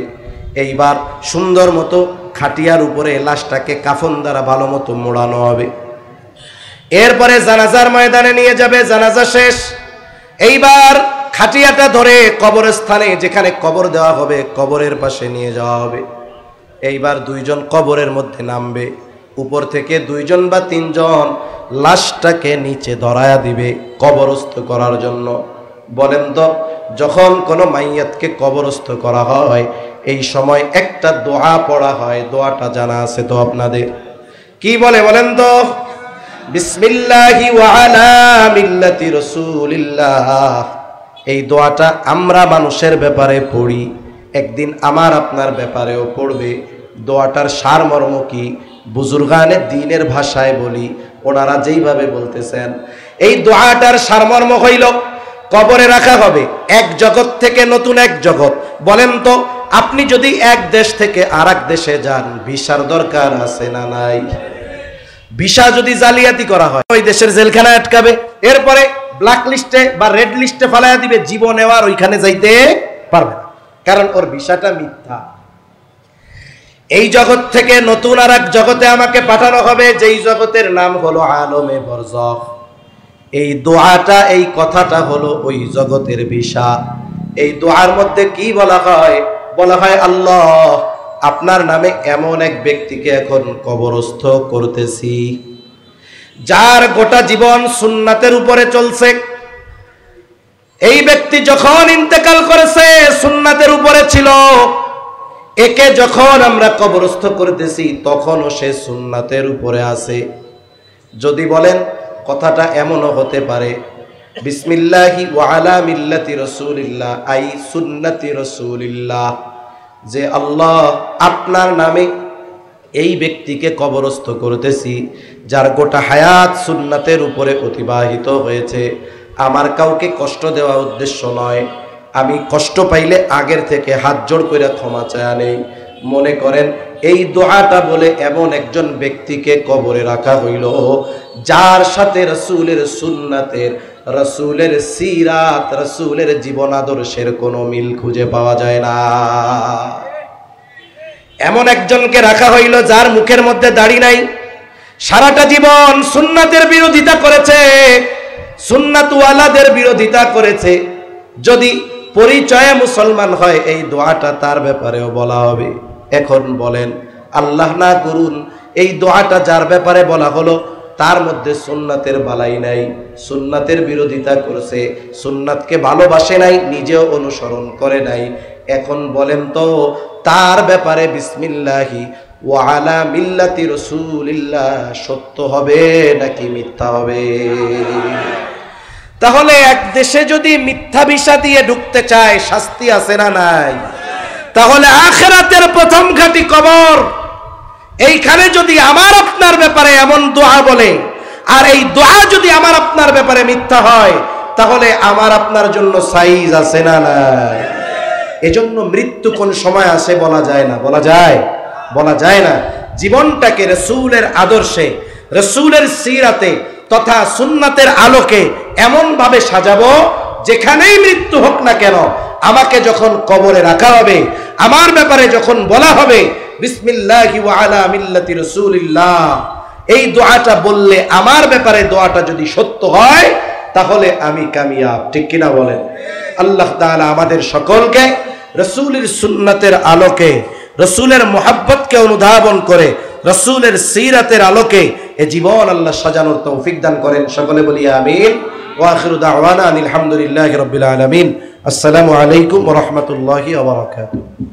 এইবার সুন্দর মতো খাটিয়ার উপরে লাশটাকে কাফন দ্বারা ভালো মতো মোড়ানো হবে। এরপরে জানাজার ময়দানে নিয়ে যাবে, জানাজা শেষ। এইবার খাটিয়াটা ধরে কবরস্থানে, যেখানে কবর দেওয়া হবে, কবরের পাশে নিয়ে যাওয়া হবে। এইবার দুইজন কবরের মধ্যে নামবে, উপর থেকে দুইজন বা তিনজন লাশটাকে নিচে ধরায়া দিবে কবরস্থ করার জন্য। বলেন তো, যখন কোনো মাইয়াতকে কবরস্থ করা হয়, এই সময় একটা দোয়া পড়া হয়, দোয়াটা জানা আছে তো আপনাদের? কি বলে বলেন তো? বিসমিল্লাহি ওয়া আলা মিল্লাতি রাসূলিল্লাহ। এই দোয়াটা আমরা মানুষের ব্যাপারে পড়ি, একদিন আমার আপনার ব্যাপারেও পড়বে। দোয়াটার সারমর্ম কি? বুজুর্গানে দ্বীনের ভাষায় বলি, ওনারা যেইভাবে বলতেছেন, এই দোয়াটার সারমর্ম হইল, কবরে রাখা হবে এক জগৎ থেকে নতুন এক জগৎ। বলেন তো, আপনি যদি এক দেশ থেকে আর এক দেশে যান, ভিসার দরকার আছে না নাই? ভিসা যদি জালিয়াতি করা হয়, ওই দেশের জেলখানায় আটকাবে, এরপরে ব্ল্যাক লিস্টে বা রেড লিস্টে ফালাইয়া দিবে, জীবনে আর ওইখানে যাইতে পারবে না, কারণ ওর ভিসাটা মিথ্যা। এই জগৎ থেকে নতুন আর এক জগতে আমাকে পাঠানো হবে, যেই জগতের নাম হলো আলমে বরজখ। এই দোয়াটা, এই কথাটা হলো ওই জগতের ভিসা। এই দোয়ার মধ্যে কি বলা হয়? বলা হয়, আল্লাহ, আপনার নামে এমন এক ব্যক্তিকে এখন কবরস্থ করতেছি, যার গোটা জীবন সুন্নাতের উপরে চলছে। এই ব্যক্তি যখন ইন্তেকাল করেছে সুন্নাতের উপরে ছিল, একে যখন আমরা কবরস্থ করতেছি তখনও সে সুন্নাতের উপরে আছে। যদি বলেন, কথাটা এমনও হতে পারে, বিসমিল্লাহি ওয়া আলা মিল্লাতি রাসূলিল্লাহ, আই সুন্নতি রাসূলিল্লাহ, যে আল্লাহ, আপনার নামে এই ব্যক্তিকে কবরস্থ করতেছি, যার গোটা হায়াত সুন্নাতের উপরে অতিবাহিত হয়েছে। আমার কাউকে কষ্ট দেওয়া উদ্দেশ্য নয়, আমি কষ্ট পাইলে আগের থেকে হাত জোড় করে ক্ষমা চায়া নেই। মনে করেন এই দোয়াটা বলে এমন একজন ব্যক্তিকে কবরে রাখা হইল, যার সাথে রাসূলের সুন্নাতের, রাসূলের সিরাত, রাসূলের জীবন আদর্শের কোনো মিল খুঁজে পাওয়া যায় না। এমন একজনকে রাখা হইল যার মুখের মধ্যে দাড়ি নাই, সারাটা জীবন সুন্নাতের বিরোধিতা করেছে, সুন্নাতওয়ালাদের বিরোধিতা করেছে। যদি পরিচয়ে মুসলমান হয়, এই দোয়াটা তার ব্যাপারেও বলা হবে। এখন বলেন, আল্লাহ না করুন, এই দোয়াটা যার ব্যাপারে বলা হলো তার মধ্যে সুন্নাতের বালাই নাই, সুন্নাতের বিরোধিতা করেছে, সুন্নাতকে ভালোবাসে নাই, নিজেও অনুসরণ করে নাই। এখন বলেন তো, তার ব্যাপারে বিসমিল্লাহি ওয়া আলা মিল্লাতি রাসূলিল্লাহ সত্য হবে নাকি মিথ্যা হবে? তাহলে এক দেশে যদি মিথ্যা ভিসা দিয়ে ঢুকতে চায়, শাস্তি আছে না নাই? তাহলে আখিরাতের প্রথম ঘাঁটি কবর, এইখানে যদি আমার আপনার ব্যাপারে এমন দোয়া বলে, আর এই দোয়া যদি আমার আপনার ব্যাপারে মিথ্যা হয়, তাহলে আমার আপনার জন্য সাইজ আছে না নাই? এজন্য মৃত্যু কোন সময় আসে বলা যায় না। বলা যায়? বলা যায় না। জীবনটাকে রাসূলের আদর্শে, রাসূলের সিরাতে তথা সুন্নাতের আলোকে এমন ভাবে সাজাবো, যেখানেই মৃত্যু হোক না কেন, আমাকে যখন কবরে রাখা হবে, আমার ব্যাপারে যখন বলা হবে বিসমিল্লাহি ওয়া আলা মিল্লাতি রাসূলিল্লাহ, এই দোয়াটা বললে আমার ব্যাপারে দোয়াটা যদি সত্য হয়, তাহলে আমি কামিয়াব। ঠিক কিনা বলেন? আল্লাহ তাআলা আমাদের সকলকে রাসূলের সুন্নাতের আলোকে, রাসূলের মুহাব্বতকে অনুধাবন করে, রাসূলের সিরাতের আলোকে এ জীবন আল্লাহ সাজানোর তৌফিক দান করেন। সকলে বলি আমিন। ওয়া আখিরু দাওয়ানা আলহামদুলিল্লাহি রাব্বিল আলামিন। আসসালামু আলাইকুম ওয়া রাহমাতুল্লাহি ওয়া বারাকাতুহু।